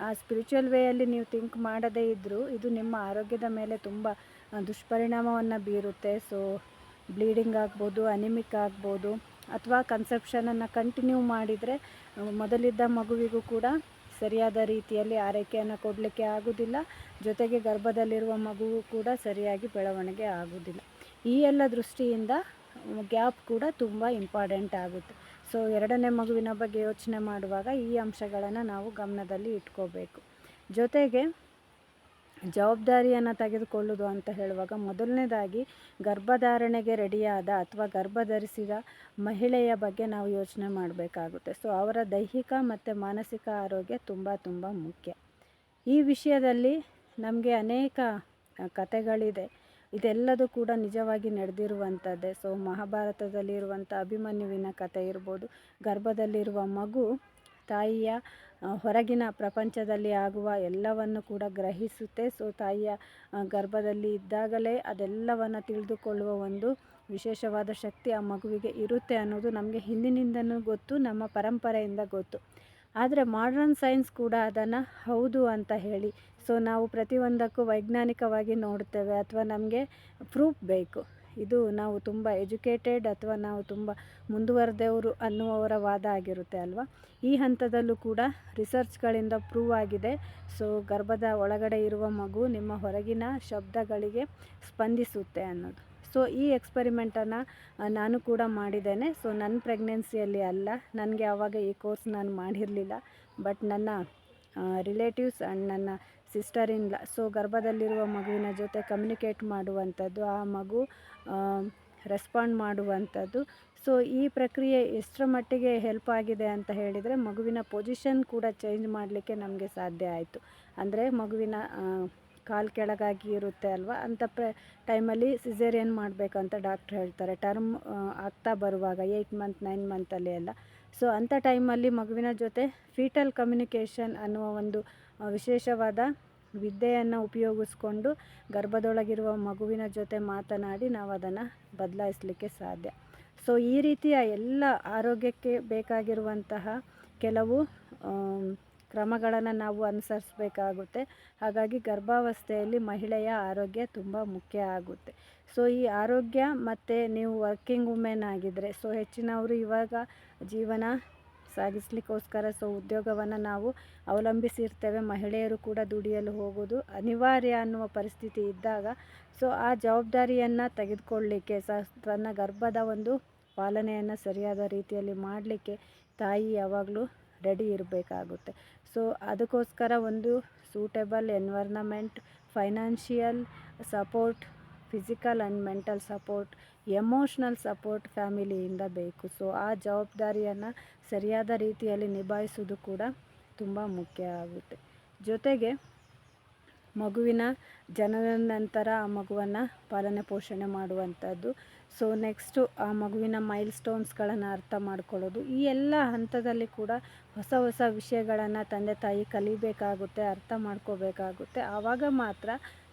ಆ ಸ್ಪಿರಿಚುವಲ್ ವೇಯಲ್ಲಿ ನೀವು ಥಿಂಕ್ ಮಾಡದೇ ಇದ್ದರೂ ಇದು ನಿಮ್ಮ ಆರೋಗ್ಯದ ಮೇಲೆ ತುಂಬ ದುಷ್ಪರಿಣಾಮವನ್ನು ಬೀರುತ್ತೆ. ಸೊ ಬ್ಲೀಡಿಂಗ್ ಆಗ್ಬೋದು, ಅನಿಮಿಕ್ ಆಗ್ಬೋದು, ಅಥವಾ ಕನ್ಸೆಪ್ಷನನ್ನು ಕಂಟಿನ್ಯೂ ಮಾಡಿದರೆ ಮೊದಲಿದ್ದ ಮಗುವಿಗೂ ಕೂಡ ಸರಿಯಾದ ರೀತಿಯಲ್ಲಿ ಆರೈಕೆಯನ್ನು ಕೊಡಲಿಕ್ಕೆ ಆಗೋದಿಲ್ಲ, ಜೊತೆಗೆ ಗರ್ಭದಲ್ಲಿರುವ ಮಗುವು ಕೂಡ ಸರಿಯಾಗಿ ಬೆಳವಣಿಗೆ ಆಗೋದಿಲ್ಲ. ಈ ಎಲ್ಲ ದೃಷ್ಟಿಯಿಂದ ಗ್ಯಾಪ್ ಕೂಡ ತುಂಬ ಇಂಪಾರ್ಟೆಂಟ್ ಆಗುತ್ತೆ. ಸೊ 2ನೇ ಮಗುವಿನ ಬಗ್ಗೆ ಯೋಚನೆ ಮಾಡುವಾಗ ಈ ಅಂಶಗಳನ್ನು ನಾವು ಗಮನದಲ್ಲಿ ಇಟ್ಕೋಬೇಕು. ಜೊತೆಗೆ ಜವಾಬ್ದಾರಿಯನ್ನು ತೆಗೆದುಕೊಳ್ಳೋದು ಅಂತ ಹೇಳುವಾಗ ಮೊದಲನೇದಾಗಿ ಗರ್ಭಧಾರಣೆಗೆ ರೆಡಿಯಾದ ಅಥವಾ ಗರ್ಭಧರಿಸಿದ ಮಹಿಳೆಯ ಬಗ್ಗೆ ನಾವು ಯೋಚನೆ ಮಾಡಬೇಕಾಗುತ್ತೆ. ಸೊ ಅವರ ದೈಹಿಕ ಮತ್ತು ಮಾನಸಿಕ ಆರೋಗ್ಯ ತುಂಬ ಮುಖ್ಯ. ಈ ವಿಷಯದಲ್ಲಿ ನಮಗೆ ಅನೇಕ ಕಥೆಗಳಿದೆ. ಇದೆಲ್ಲದೂ ಕೂಡ ನಿಜವಾಗಿ ನಡೆದಿರುವಂಥದ್ದೇ. ಸೊ ಮಹಾಭಾರತದಲ್ಲಿರುವಂಥ ಅಭಿಮನ್ಯುವಿನ ಕಥೆ ಇರ್ಬೋದು, ಗರ್ಭದಲ್ಲಿರುವ ಮಗು ತಾಯಿಯ ಹೊರಗಿನ ಪ್ರಪಂಚದಲ್ಲಿ ಆಗುವ ಎಲ್ಲವನ್ನು ಕೂಡ ಗ್ರಹಿಸುತ್ತೆ. ಸೊ ತಾಯಿಯ ಗರ್ಭದಲ್ಲಿ ಇದ್ದಾಗಲೇ ಅದೆಲ್ಲವನ್ನು ತಿಳಿದುಕೊಳ್ಳುವ ಒಂದು ವಿಶೇಷವಾದ ಶಕ್ತಿ ಆ ಮಗುವಿಗೆ ಇರುತ್ತೆ ಅನ್ನೋದು ನಮಗೆ ಹಿಂದಿನಿಂದನೂ ಗೊತ್ತು, ನಮ್ಮ ಪರಂಪರೆಯಿಂದ ಗೊತ್ತು. ಆದರೆ ಮಾಡ್ರನ್ ಸೈನ್ಸ್ ಕೂಡ ಅದನ್ನು ಹೌದು ಅಂತ ಹೇಳಿ, ಸೊ ನಾವು ಪ್ರತಿಯೊಂದಕ್ಕೂ ವೈಜ್ಞಾನಿಕವಾಗಿ ನೋಡ್ತೇವೆ ಅಥವಾ ನಮಗೆ ಪ್ರೂಫ್ ಬೇಕು. ಇದು ನಾವು ತುಂಬ ಎಜುಕೇಟೆಡ್ ಅಥವಾ ನಾವು ತುಂಬ ಮುಂದುವರೆದವರು ಅನ್ನುವವರ ವಾದ ಆಗಿರುತ್ತೆ ಅಲ್ವಾ. ಈ ಹಂತದಲ್ಲೂ ಕೂಡ ರಿಸರ್ಚ್ಗಳಿಂದ ಪ್ರೂವ್ ಆಗಿದೆ. ಸೊ ಗರ್ಭದ ಒಳಗಡೆ ಇರುವ ಮಗು ನಿಮ್ಮ ಹೊರಗಿನ ಶಬ್ದಗಳಿಗೆ ಸ್ಪಂದಿಸುತ್ತೆ ಅನ್ನೋದು. ಸೊ ಈ ಎಕ್ಸ್ಪೆರಿಮೆಂಟನ್ನು ನಾನು ಕೂಡ ಮಾಡಿದ್ದೇನೆ. ಸೊ ನನ್ನ ಪ್ರೆಗ್ನೆನ್ಸಿಯಲ್ಲಿ ಅಲ್ಲ, ನನಗೆ ಆವಾಗ ಈ ಕೋರ್ಸ್ ನಾನು ಮಾಡಿರಲಿಲ್ಲ. ಬಟ್ ನನ್ನ ರಿಲೇಟಿವ್ಸ್ ಆ್ಯಂಡ್ ನನ್ನ ಸಿಸ್ಟರ್ ಇನ್ ಲಾ, ಸೊ ಗರ್ಭದಲ್ಲಿರುವ ಮಗುವಿನ ಜೊತೆ ಕಮ್ಯುನಿಕೇಟ್ ಮಾಡುವಂಥದ್ದು, ಆ ಮಗು ರೆಸ್ಪಾಂಡ್ ಮಾಡುವಂಥದ್ದು. ಸೊ ಈ ಪ್ರಕ್ರಿಯೆ ಎಷ್ಟರ ಮಟ್ಟಿಗೆ ಹೆಲ್ಪ್ ಆಗಿದೆ ಅಂತ ಹೇಳಿದರೆ, ಮಗುವಿನ ಪೊಸಿಷನ್ ಕೂಡ ಚೇಂಜ್ ಮಾಡಲಿಕ್ಕೆ ನಮಗೆ ಸಾಧ್ಯ ಆಯಿತು. ಅಂದರೆ ಮಗುವಿನ ಕಾಲು ಕೆಳಗಾಗಿ ಇರುತ್ತೆ ಅಲ್ವಾ, ಅಂಥ ಟೈಮಲ್ಲಿ ಸಿಸೇರಿಯನ್ ಮಾಡಬೇಕಂತ ಡಾಕ್ಟ್ರ್ ಹೇಳ್ತಾರೆ. ಟರ್ಮ್ ಆಗ್ತಾ ಬರುವಾಗ 8 ಮಂತ್ 9 ಮಂತಲ್ಲಿ ಎಲ್ಲ. ಸೊ ಅಂಥ ಟೈಮಲ್ಲಿ ಮಗುವಿನ ಜೊತೆ ಫೀಟಲ್ ಕಮ್ಯುನಿಕೇಷನ್ ಅನ್ನುವ ಒಂದು ವಿಶೇಷವಾದ ವಿದ್ಯೆಯನ್ನು ಉಪಯೋಗಿಸ್ಕೊಂಡು ಗರ್ಭದೊಳಗಿರುವ ಮಗುವಿನ ಜೊತೆ ಮಾತನಾಡಿ ನಾವು ಅದನ್ನು ಬದಲಾಯಿಸಲಿಕ್ಕೆ ಸಾಧ್ಯ. ಸೊ ಈ ರೀತಿಯ ಎಲ್ಲ ಆರೋಗ್ಯಕ್ಕೆ ಬೇಕಾಗಿರುವಂತಹ ಕೆಲವು ಕ್ರಮಗಳನ್ನು ನಾವು ಅನುಸರಿಸಬೇಕಾಗುತ್ತೆ. ಹಾಗಾಗಿ ಗರ್ಭಾವಸ್ಥೆಯಲ್ಲಿ ಮಹಿಳೆಯ ಆರೋಗ್ಯ ತುಂಬ ಮುಖ್ಯ ಆಗುತ್ತೆ. ಸೊ ಈ ಆರೋಗ್ಯ ಮತ್ತು ನೀವು ವರ್ಕಿಂಗ್ ವುಮೆನ್ ಆಗಿದ್ದರೆ, ಸೊ ಹೆಚ್ಚಿನವರು ಇವಾಗ ಜೀವನ ಸಾಗಿಸ್ಲಿಕ್ಕೋಸ್ಕರ ಸೊ ಉದ್ಯೋಗವನ್ನು ನಾವು ಅವಲಂಬಿಸಿರ್ತೇವೆ. ಮಹಿಳೆಯರು ಕೂಡ ದುಡಿಯಲು ಹೋಗೋದು ಅನಿವಾರ್ಯ ಅನ್ನುವ ಪರಿಸ್ಥಿತಿ ಇದ್ದಾಗ, ಸೊ ಆ ಜವಾಬ್ದಾರಿಯನ್ನು ತೆಗೆದುಕೊಳ್ಳಲಿಕ್ಕೆ ತನ್ನ ಗರ್ಭದ ಒಂದು ಪಾಲನೆಯನ್ನು ಸರಿಯಾದ ರೀತಿಯಲ್ಲಿ ಮಾಡಲಿಕ್ಕೆ ತಾಯಿ ಯಾವಾಗಲೂ ರೆಡಿ ಇರಬೇಕಾಗುತ್ತೆ. ಸೊ ಅದಕ್ಕೋಸ್ಕರ ಒಂದು suitable environment, financial support, physical and mental support, emotional support ಫ್ಯಾಮಿಲಿಯಿಂದ ಬೇಕು. ಸೊ ಆ ಜವಾಬ್ದಾರಿಯನ್ನು ಸರಿಯಾದ ರೀತಿಯಲ್ಲಿ ನಿಭಾಯಿಸೋದು ಕೂಡ ತುಂಬ ಮುಖ್ಯ ಆಗುತ್ತೆ. ಜೊತೆಗೆ ಮಗುವಿನ ಜನನ ನಂತರ ಆ ಮಗುವನ್ನು ಪಾಲನೆ ಪೋಷಣೆ ಮಾಡುವಂಥದ್ದು. ಸೊ ನೆಕ್ಸ್ಟು ಆ ಮಗುವಿನ ಮೈಲ್ ಸ್ಟೋನ್ಸ್ಗಳನ್ನು ಅರ್ಥ ಮಾಡ್ಕೊಳ್ಳೋದು. ಈ ಎಲ್ಲ ಹಂತದಲ್ಲಿ ಕೂಡ ಹೊಸ ವಿಷಯಗಳನ್ನು ತಂದೆ ತಾಯಿ ಕಲಿಬೇಕಾಗುತ್ತೆ, ಅರ್ಥ ಮಾಡ್ಕೋಬೇಕಾಗುತ್ತೆ. ಆವಾಗ ಮಾತ್ರ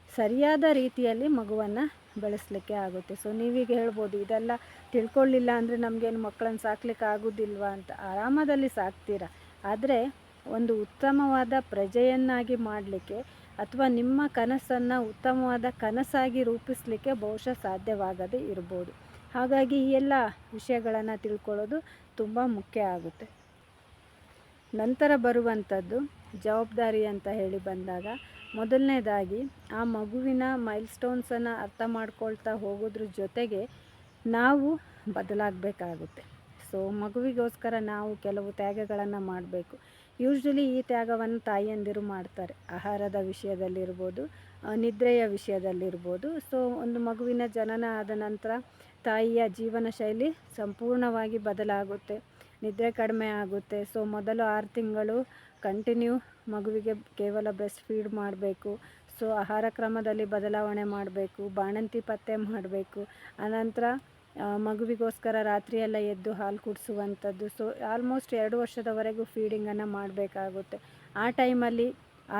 ಸರಿಯಾದ ರೀತಿಯಲ್ಲಿ ಮಗುವನ್ನು ಬೆಳೆಸಲಿಕ್ಕೆ ಆಗುತ್ತೆ. ಸೊ ನೀವೀಗ ಹೇಳ್ಬೋದು, ಇದೆಲ್ಲ ತಿಳ್ಕೊಳ್ಳಿಲ್ಲ ಅಂದರೆ ನಮಗೇನು ಮಕ್ಕಳನ್ನು ಸಾಕ್ಲಿಕ್ಕೆ ಆಗೋದಿಲ್ವಾ ಅಂತ. ಆರಾಮದಲ್ಲಿ ಸಾಕ್ತೀರ, ಆದರೆ ಒಂದು ಉತ್ತಮವಾದ ಪ್ರಜೆಯನ್ನಾಗಿ ಮಾಡಲಿಕ್ಕೆ ಅಥವಾ ನಿಮ್ಮ ಕನಸನ್ನು ಉತ್ತಮವಾದ ಕನಸಾಗಿ ರೂಪಿಸಲಿಕ್ಕೆ ಬಹುಶಃ ಸಾಧ್ಯವಾಗದೇ ಇರ್ಬೋದು. ಹಾಗಾಗಿ ಈ ಎಲ್ಲ ವಿಷಯಗಳನ್ನು ತಿಳ್ಕೊಳ್ಳೋದು ತುಂಬ ಮುಖ್ಯ ಆಗುತ್ತೆ. ನಂತರ ಬರುವಂಥದ್ದು ಜವಾಬ್ದಾರಿ ಅಂತ ಹೇಳಿ ಬಂದಾಗ, ಮೊದಲನೇದಾಗಿ ಆ ಮಗುವಿನ ಮೈಲ್ ಸ್ಟೋನ್ಸನ್ನು ಅರ್ಥ ಮಾಡ್ಕೊಳ್ತಾ ಹೋಗೋದ್ರ ಜೊತೆಗೆ ನಾವು ಬದಲಾಗಬೇಕಾಗುತ್ತೆ. ಸೊ ಮಗುವಿಗೋಸ್ಕರ ನಾವು ಕೆಲವು ತ್ಯಾಗಗಳನ್ನು ಮಾಡಬೇಕು. ಯೂಶ್ವಲಿ ಈ ತ್ಯಾಗವನ್ನು ತಾಯಿಯಂದಿರು ಮಾಡ್ತಾರೆ. ಆಹಾರದ ವಿಷಯದಲ್ಲಿರ್ಬೋದು, ನಿದ್ರೆಯ ವಿಷಯದಲ್ಲಿರ್ಬೋದು. ಸೊ ಒಂದು ಮಗುವಿನ ಜನನ ಆದ ನಂತರ ತಾಯಿಯ ಜೀವನ ಶೈಲಿ ಸಂಪೂರ್ಣವಾಗಿ ಬದಲಾಗುತ್ತೆ, ನಿದ್ರೆ ಕಡಿಮೆ ಆಗುತ್ತೆ. ಸೊ ಮೊದಲು 6 ತಿಂಗಳು ಕಂಟಿನ್ಯೂ ಮಗುವಿಗೆ ಕೇವಲ ಬ್ರೆಸ್ಟ್ ಫೀಡ್ ಮಾಡಬೇಕು. ಸೊ ಆಹಾರ ಕ್ರಮದಲ್ಲಿ ಬದಲಾವಣೆ ಮಾಡಬೇಕು, ಬಾಣಂತಿ ಪತ್ತೆ ಮಾಡಬೇಕು. ಆನಂತರ ಮಗುವಿಗೋಸ್ಕರ ರಾತ್ರಿಯೆಲ್ಲ ಎದ್ದು ಹಾಲು ಕುಡಿಸುವಂಥದ್ದು. ಸೊ ಆಲ್ಮೋಸ್ಟ್ 2 ವರ್ಷದವರೆಗೂ ಫೀಡಿಂಗನ್ನು ಮಾಡಬೇಕಾಗುತ್ತೆ. ಆ ಟೈಮಲ್ಲಿ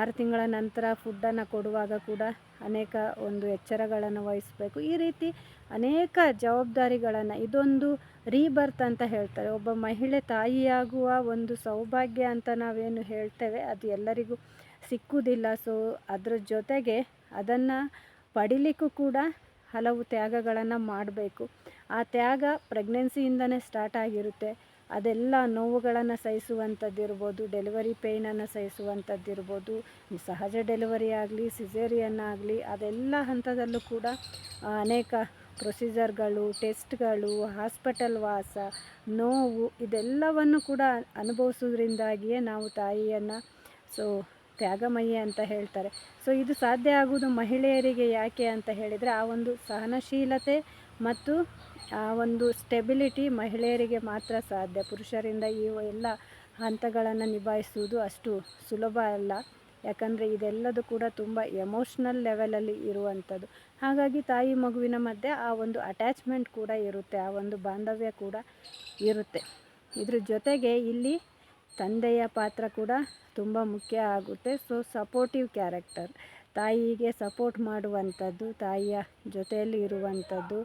6 ತಿಂಗಳ ನಂತರ ಫುಡ್ಡನ್ನು ಕೊಡುವಾಗ ಕೂಡ ಅನೇಕ ಒಂದು ಎಚ್ಚರಗಳನ್ನು ವಹಿಸಬೇಕು. ಈ ರೀತಿ ಅನೇಕ ಜವಾಬ್ದಾರಿಗಳನ್ನು, ಇದೊಂದು ರೀಬರ್ತ್ ಅಂತ ಹೇಳ್ತಾರೆ. ಒಬ್ಬ ಮಹಿಳೆ ತಾಯಿಯಾಗುವ ಒಂದು ಸೌಭಾಗ್ಯ ಅಂತ ನಾವೇನು ಹೇಳ್ತೇವೆ, ಅದು ಎಲ್ಲರಿಗೂ ಸಿಕ್ಕುವುದಿಲ್ಲ. ಸೊ ಅದರ ಜೊತೆಗೆ ಅದನ್ನು ಪಡಿಲಿಕ್ಕೂ ಕೂಡ ಹಲವು ತ್ಯಾಗಗಳನ್ನು ಮಾಡಬೇಕು. ಆ ತ್ಯಾಗ ಪ್ರೆಗ್ನೆನ್ಸಿಯಿಂದನೇ ಸ್ಟಾರ್ಟ್ ಆಗಿರುತ್ತೆ. ಅದೆಲ್ಲ ನೋವುಗಳನ್ನು ಸಹಿಸುವಂಥದ್ದಿರ್ಬೋದು, ಡೆಲಿವರಿ ಪೇಯ್ನನ್ನು ಸಹಿಸುವಂಥದ್ದಿರ್ಬೋದು, ಸಹಜ ಡೆಲಿವರಿ ಆಗಲಿ ಸಿಸೇರಿಯನ್ ಆಗಲಿ, ಅದೆಲ್ಲ ಹಂತದಲ್ಲೂ ಕೂಡ ಅನೇಕ ಪ್ರೊಸೀಜರ್ಗಳು, ಟೆಸ್ಟ್ಗಳು, ಹಾಸ್ಪಿಟಲ್ ವಾಸ, ನೋವು, ಇದೆಲ್ಲವನ್ನು ಕೂಡ ಅನುಭವಿಸೋದ್ರಿಂದಾಗಿಯೇ ನಾವು ತಾಯಿಯನ್ನು ತ್ಯಾಗಮಯಿ ಅಂತ ಹೇಳ್ತಾರೆ. ಸೊ ಇದು ಸಾಧ್ಯ ಆಗುವುದು ಮಹಿಳೆಯರಿಗೆ ಯಾಕೆ ಅಂತ ಹೇಳಿದರೆ, ಆ ಒಂದು ಸಹನಶೀಲತೆ ಮತ್ತು ಆ ಒಂದು ಸ್ಟೆಬಿಲಿಟಿ ಮಹಿಳೆಯರಿಗೆ ಮಾತ್ರ ಸಾಧ್ಯ. ಪುರುಷರಿಂದ ಈ ಎಲ್ಲ ಹಂತಗಳನ್ನು ನಿಭಾಯಿಸುವುದು ಅಷ್ಟು ಸುಲಭ ಅಲ್ಲ. ಯಾಕಂದರೆ ಇದೆಲ್ಲದೂ ಕೂಡ ತುಂಬ ಎಮೋಷ್ನಲ್ ಲೆವೆಲಲ್ಲಿ ಇರುವಂಥದ್ದು. ಹಾಗಾಗಿ ತಾಯಿ ಮಗುವಿನ ಮಧ್ಯೆ ಆ ಒಂದು ಅಟ್ಯಾಚ್ಮೆಂಟ್ ಕೂಡ ಇರುತ್ತೆ, ಆ ಒಂದು ಬಾಂಧವ್ಯ ಕೂಡ ಇರುತ್ತೆ. ಇದ್ರ ಜೊತೆಗೆ ಇಲ್ಲಿ ತಂದೆಯ ಪಾತ್ರ ಕೂಡ ತುಂಬ ಮುಖ್ಯ ಆಗುತ್ತೆ. ಸೊ ಸಪೋರ್ಟಿವ್ ಕ್ಯಾರೆಕ್ಟರ್, ತಾಯಿಗೆ ಸಪೋರ್ಟ್ ಮಾಡುವಂಥದ್ದು, ತಾಯಿಯ ಜೊತೆಯಲ್ಲಿ ಇರುವಂಥದ್ದು,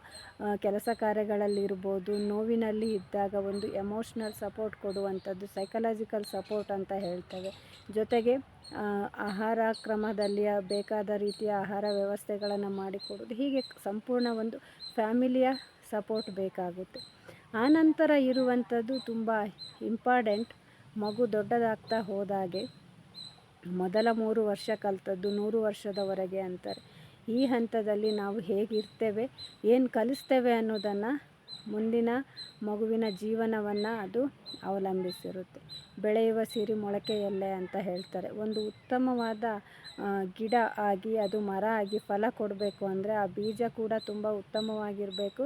ಕೆಲಸ ಕಾರ್ಯಗಳಲ್ಲಿರ್ಬೋದು, ನೋವಿನಲ್ಲಿ ಇದ್ದಾಗ ಒಂದು ಎಮೋಷ್ನಲ್ ಸಪೋರ್ಟ್ ಕೊಡುವಂಥದ್ದು, ಸೈಕಲಾಜಿಕಲ್ ಸಪೋರ್ಟ್ ಅಂತ ಹೇಳ್ತೇವೆ. ಜೊತೆಗೆ ಆಹಾರ ಕ್ರಮದಲ್ಲಿ ಬೇಕಾದ ರೀತಿಯ ಆಹಾರ ವ್ಯವಸ್ಥೆಗಳನ್ನು ಮಾಡಿಕೊಡೋದು, ಹೀಗೆ ಸಂಪೂರ್ಣ ಒಂದು ಫ್ಯಾಮಿಲಿಯ ಸಪೋರ್ಟ್ ಬೇಕಾಗುತ್ತೆ. ಆನಂತರ ಇರುವಂಥದ್ದು ತುಂಬ ಇಂಪಾರ್ಟೆಂಟ್. ಮಗು ದೊಡ್ಡದಾಗ್ತಾ ಹೋದಾಗೆ ಮೊದಲ 3 ವರ್ಷ ಕಲಿತದ್ದು 100 ವರ್ಷದವರೆಗೆ ಅಂತಾರೆ. ಈ ಹಂತದಲ್ಲಿ ನಾವು ಹೇಗಿರ್ತೇವೆ, ಏನು ಕಲಿಸ್ತೇವೆ ಅನ್ನೋದನ್ನು ಮುಂದಿನ ಮಗುವಿನ ಜೀವನವನ್ನು ಅದು ಅವಲಂಬಿಸಿರುತ್ತೆ. ಬೆಳೆಯುವ ಸಿರಿ ಮೊಳಕೆಯಲ್ಲೇ ಅಂತ ಹೇಳ್ತಾರೆ. ಒಂದು ಉತ್ತಮವಾದ ಗಿಡ ಆಗಿ ಅದು ಮರ ಆಗಿ ಫಲ ಕೊಡಬೇಕು ಅಂದರೆ ಆ ಬೀಜ ಕೂಡ ತುಂಬ ಉತ್ತಮವಾಗಿರಬೇಕು.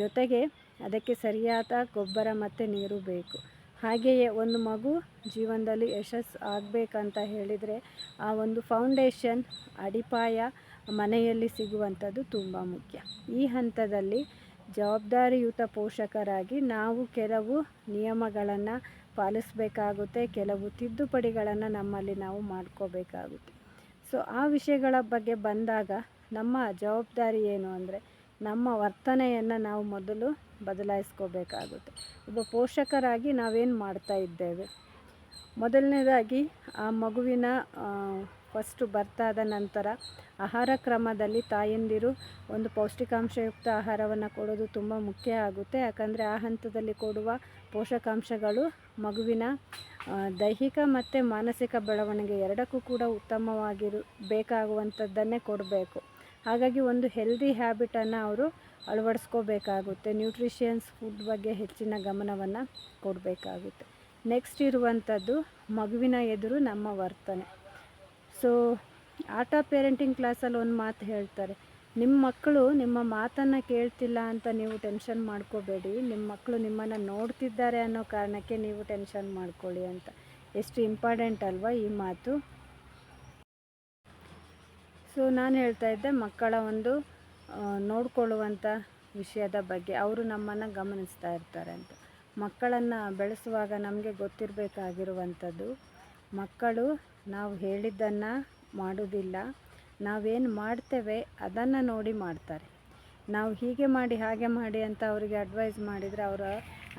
ಜೊತೆಗೆ ಅದಕ್ಕೆ ಸರಿಯಾದ ಗೊಬ್ಬರ ಮತ್ತು ನೀರು ಬೇಕು. ಹಾಗೆಯೇ ಒಂದು ಮಗು ಜೀವನದಲ್ಲಿ ಯಶಸ್ಸು ಆಗಬೇಕಂತ ಹೇಳಿದರೆ ಆ ಒಂದು ಫೌಂಡೇಶನ್, ಅಡಿಪಾಯ ಮನೆಯಲ್ಲಿ ಸಿಗುವಂಥದ್ದು ತುಂಬ ಮುಖ್ಯ. ಈ ಹಂತದಲ್ಲಿ ಜವಾಬ್ದಾರಿಯುತ ಪೋಷಕರಾಗಿ ನಾವು ಕೆಲವು ನಿಯಮಗಳನ್ನು ಪಾಲಿಸಬೇಕಾಗುತ್ತೆ, ಕೆಲವು ತಿದ್ದುಪಡಿಗಳನ್ನು ನಮ್ಮಲ್ಲಿ ನಾವು ಮಾಡ್ಕೋಬೇಕಾಗುತ್ತೆ. ಸೊ ಆ ವಿಷಯಗಳ ಬಗ್ಗೆ ಬಂದಾಗ ನಮ್ಮ ಜವಾಬ್ದಾರಿ ಏನು ಅಂದರೆ, ನಮ್ಮ ವರ್ತನೆಯನ್ನು ನಾವು ಮೊದಲು ಬದಲಾಯಿಸ್ಕೋಬೇಕಾಗುತ್ತೆ. ಒಬ್ಬ ಪೋಷಕರಾಗಿ ನಾವೇನು ಮಾಡ್ತಾ ಇದ್ದೇವೆ, ಮೊದಲನೇದಾಗಿ ಆ ಮಗುವಿನ ಫಸ್ಟು ಬರ್ತಾದ ನಂತರ ಆಹಾರ ಕ್ರಮದಲ್ಲಿ ತಾಯಂದಿರು ಒಂದು ಪೌಷ್ಟಿಕಾಂಶಯುಕ್ತ ಆಹಾರವನ್ನು ಕೊಡೋದು ತುಂಬ ಮುಖ್ಯ ಆಗುತ್ತೆ. ಯಾಕಂದರೆ ಆ ಹಂತದಲ್ಲಿ ಕೊಡುವ ಪೋಷಕಾಂಶಗಳು ಮಗುವಿನ ದೈಹಿಕ ಮತ್ತು ಮಾನಸಿಕ ಬೆಳವಣಿಗೆ ಎರಡಕ್ಕೂ ಕೂಡ ಬೇಕಾಗುವಂಥದ್ದನ್ನೇ ಕೊಡಬೇಕು. ಹಾಗಾಗಿ ಒಂದು ಹೆಲ್ದಿ ಹ್ಯಾಬಿಟನ್ನು ಅವರು ಅಳವಡಿಸ್ಕೋಬೇಕಾಗುತ್ತೆ. ನ್ಯೂಟ್ರಿಷಿಯನ್ಸ್ ಫುಡ್ ಬಗ್ಗೆ ಹೆಚ್ಚಿನ ಗಮನವನ್ನು ಕೊಡಬೇಕಾಗುತ್ತೆ. ನೆಕ್ಸ್ಟ್ ಇರುವಂಥದ್ದು ಮಗುವಿನ ಎದುರು ನಮ್ಮ ವರ್ತನೆ. ಸೊ ಆರ್ಟ್ ಆಫ್ ಪೇರೆಂಟಿಂಗ್ ಕ್ಲಾಸಲ್ಲಿ ಒಂದು ಮಾತು ಹೇಳ್ತಾರೆ, ನಿಮ್ಮ ಮಕ್ಕಳು ನಿಮ್ಮ ಮಾತನ್ನು ಕೇಳ್ತಿಲ್ಲ ಅಂತ ನೀವು ಟೆನ್ಷನ್ ಮಾಡ್ಕೋಬೇಡಿ, ನಿಮ್ಮ ಮಕ್ಕಳು ನಿಮ್ಮನ್ನು ನೋಡ್ತಿದ್ದಾರೆ ಅನ್ನೋ ಕಾರಣಕ್ಕೆ ನೀವು ಟೆನ್ಷನ್ ಮಾಡ್ಕೊಳ್ಳಿ ಅಂತ. ಎಷ್ಟು ಇಂಪಾರ್ಟೆಂಟ್ ಅಲ್ವಾ ಈ ಮಾತು. ಸೊ ನಾನು ಹೇಳ್ತಾ ಇದ್ದೆ ಮಕ್ಕಳ ಒಂದು ನೋಡಿಕೊಳ್ಳುವಂಥ ವಿಷಯದ ಬಗ್ಗೆ. ಅವರು ನಮ್ಮನ್ನು ಗಮನಿಸ್ತಾ ಇರ್ತಾರೆ ಅಂತ. ಮಕ್ಕಳನ್ನು ಬೆಳೆಸುವಾಗ ನಮಗೆ ಗೊತ್ತಿರಬೇಕಾಗಿರುವಂಥದ್ದು, ಮಕ್ಕಳು ನಾವು ಹೇಳಿದ್ದನ್ನು ಮಾಡೋದಿಲ್ಲ, ನಾವೇನು ಮಾಡ್ತೇವೆ ಅದನ್ನು ನೋಡಿ ಮಾಡ್ತಾರೆ. ನಾವು ಹೀಗೆ ಮಾಡಿ ಹಾಗೆ ಮಾಡಿ ಅಂತ ಅವರಿಗೆ ಅಡ್ವೈಸ್ ಮಾಡಿದರೆ ಅವರು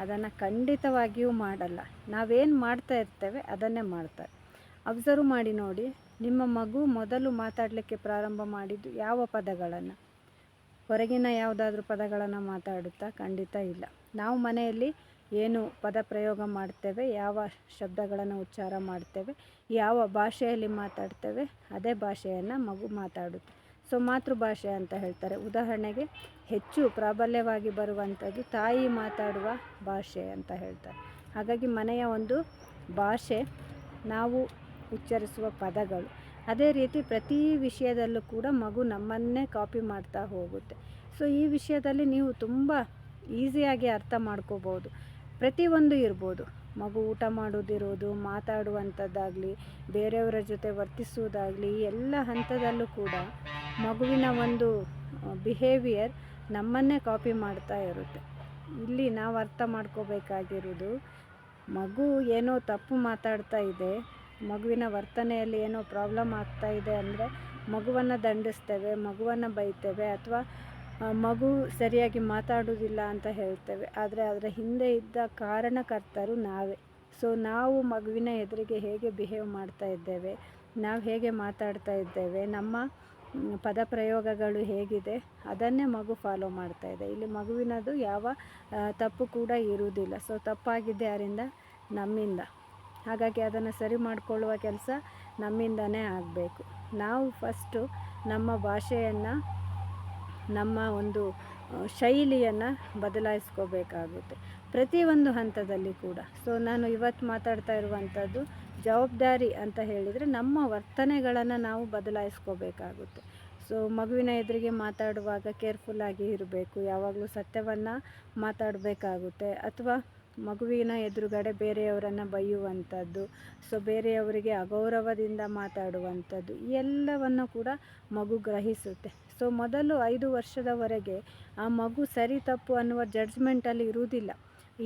ಅದನ್ನು ಖಂಡಿತವಾಗಿಯೂ ಮಾಡಲ್ಲ. ನಾವೇನು ಮಾಡ್ತಾ ಇರ್ತೇವೆ ಅದನ್ನೇ ಮಾಡ್ತಾರೆ. ಅಬ್ಸರ್ವ್ ಮಾಡಿ ನೋಡಿ, ನಿಮ್ಮ ಮಗು ಮೊದಲು ಮಾತಾಡಲಿಕ್ಕೆ ಪ್ರಾರಂಭ ಮಾಡಿದ್ದು ಯಾವ ಪದಗಳನ್ನು? ಹೊರಗಿನ ಯಾವುದಾದ್ರೂ ಪದಗಳನ್ನು ಮಾತಾಡುತ್ತಾ? ಖಂಡಿತ ಇಲ್ಲ. ನಾವು ಮನೆಯಲ್ಲಿ ಏನು ಪದ ಪ್ರಯೋಗ ಮಾಡ್ತೇವೆ, ಯಾವ ಶಬ್ದಗಳನ್ನು ಉಚ್ಚಾರ ಮಾಡ್ತೇವೆ, ಯಾವ ಭಾಷೆಯಲ್ಲಿ ಮಾತಾಡ್ತೇವೆ, ಅದೇ ಭಾಷೆಯನ್ನು ಮಗು ಮಾತಾಡುತ್ತೆ. ಸೊ ಮಾತೃಭಾಷೆ ಅಂತ ಹೇಳ್ತಾರೆ. ಉದಾಹರಣೆಗೆ ಹೆಚ್ಚು ಪ್ರಾಬಲ್ಯವಾಗಿ ಬರುವಂಥದ್ದು ತಾಯಿ ಮಾತಾಡುವ ಭಾಷೆ ಅಂತ ಹೇಳ್ತಾರೆ. ಹಾಗಾಗಿ ಮನೆಯ ಒಂದು ಭಾಷೆ, ನಾವು ಉಚ್ಚರಿಸುವ ಪದಗಳು. ಅದೇ ರೀತಿ ಪ್ರತಿ ವಿಷಯದಲ್ಲೂ ಕೂಡ ಮಗು ನಮ್ಮನ್ನೇ ಕಾಪಿ ಮಾಡ್ತಾ ಹೋಗುತ್ತೆ. ಸೊ ಈ ವಿಷಯದಲ್ಲಿ ನೀವು ತುಂಬ ಈಸಿಯಾಗಿ ಅರ್ಥ ಮಾಡ್ಕೋಬೋದು. ಪ್ರತಿಯೊಂದು ಇರ್ಬೋದು, ಮಗು ಊಟ ಮಾಡೋದಿರೋದು, ಮಾತಾಡುವಂಥದ್ದಾಗಲಿ, ಬೇರೆಯವರ ಜೊತೆ ವರ್ತಿಸುವುದಾಗಲಿ, ಎಲ್ಲ ಹಂತದಲ್ಲೂ ಕೂಡ ಮಗುವಿನ ಒಂದು ಬಿಹೇವಿಯರ್ ನಮ್ಮನ್ನೇ ಕಾಪಿ ಮಾಡ್ತಾ ಇರುತ್ತೆ. ಇಲ್ಲಿ ನಾವು ಅರ್ಥ ಮಾಡ್ಕೋಬೇಕಾಗಿರೋದು, ಮಗು ಏನೋ ತಪ್ಪು ಮಾತಾಡ್ತಾ ಇದೆ, ಮಗುವಿನ ವರ್ತನೆಯಲ್ಲಿ ಏನೋ ಪ್ರಾಬ್ಲಮ್ ಆಗ್ತಾ ಇದೆ ಅಂದರೆ ಮಗುವನ್ನು ದಂಡಿಸ್ತೇವೆ, ಮಗುವನ್ನು ಬೈತೇವೆ, ಅಥವಾ ಮಗು ಸರಿಯಾಗಿ ಮಾತಾಡೋದಿಲ್ಲ ಅಂತ ಹೇಳ್ತೇವೆ. ಆದರೆ ಅದರ ಹಿಂದೆ ಇದ್ದ ಕಾರಣಕರ್ತರು ನಾವೇ. ಸೊ ನಾವು ಮಗುವಿನ ಎದುರಿಗೆ ಹೇಗೆ ಬಿಹೇವ್ ಮಾಡ್ತಾ ಇದ್ದೇವೆ, ನಾವು ಹೇಗೆ ಮಾತಾಡ್ತಾ ಇದ್ದೇವೆ, ನಮ್ಮ ಪದ ಪ್ರಯೋಗಗಳು ಹೇಗಿದೆ, ಅದನ್ನೇ ಮಗು ಫಾಲೋ ಮಾಡ್ತಾ ಇದೆ. ಇಲ್ಲಿ ಮಗುವಿನದು ಯಾವ ತಪ್ಪು ಕೂಡ ಇರುವುದಿಲ್ಲ. ಸೊ ತಪ್ಪಾಗಿದ್ದೆ ಯಾರಿಂದ? ನಮ್ಮಿಂದ. ಹಾಗಾಗಿ ಅದನ್ನು ಸರಿ ಮಾಡಿಕೊಳ್ಳುವ ಕೆಲಸ ನಮ್ಮಿಂದನೇ ಆಗಬೇಕು. ನಾವು ಫಸ್ಟು ನಮ್ಮ ಭಾಷೆಯನ್ನು, ನಮ್ಮ ಒಂದು ಶೈಲಿಯನ್ನು ಬದಲಾಯಿಸ್ಕೋಬೇಕಾಗುತ್ತೆ. ಪ್ರತಿಯೊಂದು ಹಂತದಲ್ಲಿ ಕೂಡ. ಸೊ ನಾನು ಇವತ್ತು ಮಾತಾಡ್ತಾ ಇರುವಂಥದ್ದು ಜವಾಬ್ದಾರಿ ಅಂತ ಹೇಳಿದರೆ ನಮ್ಮ ವರ್ತನೆಗಳನ್ನು ನಾವು ಬದಲಾಯಿಸ್ಕೋಬೇಕಾಗುತ್ತೆ. ಸೊ ಮಗುವಿನ ಎದುರಿಗೆ ಮಾತಾಡುವಾಗ ಕೇರ್ಫುಲ್ಲಾಗಿ ಇರಬೇಕು, ಯಾವಾಗಲೂ ಸತ್ಯವನ್ನು ಮಾತಾಡಬೇಕಾಗುತ್ತೆ. ಅಥವಾ ಮಗುವಿನ ಎದುರುಗಡೆ ಬೇರೆಯವರನ್ನು ಬೈಯುವಂಥದ್ದು, ಸೊ ಬೇರೆಯವರಿಗೆ ಅಗೌರವದಿಂದ ಮಾತಾಡುವಂಥದ್ದು, ಈ ಎಲ್ಲವನ್ನು ಕೂಡ ಮಗು ಗ್ರಹಿಸುತ್ತೆ. ಸೊ ಮೊದಲು 5 ವರ್ಷದವರೆಗೆ ಆ ಮಗು ಸರಿ ತಪ್ಪು ಅನ್ನುವ ಜಡ್ಜ್ಮೆಂಟಲ್ಲಿ ಇರುವುದಿಲ್ಲ.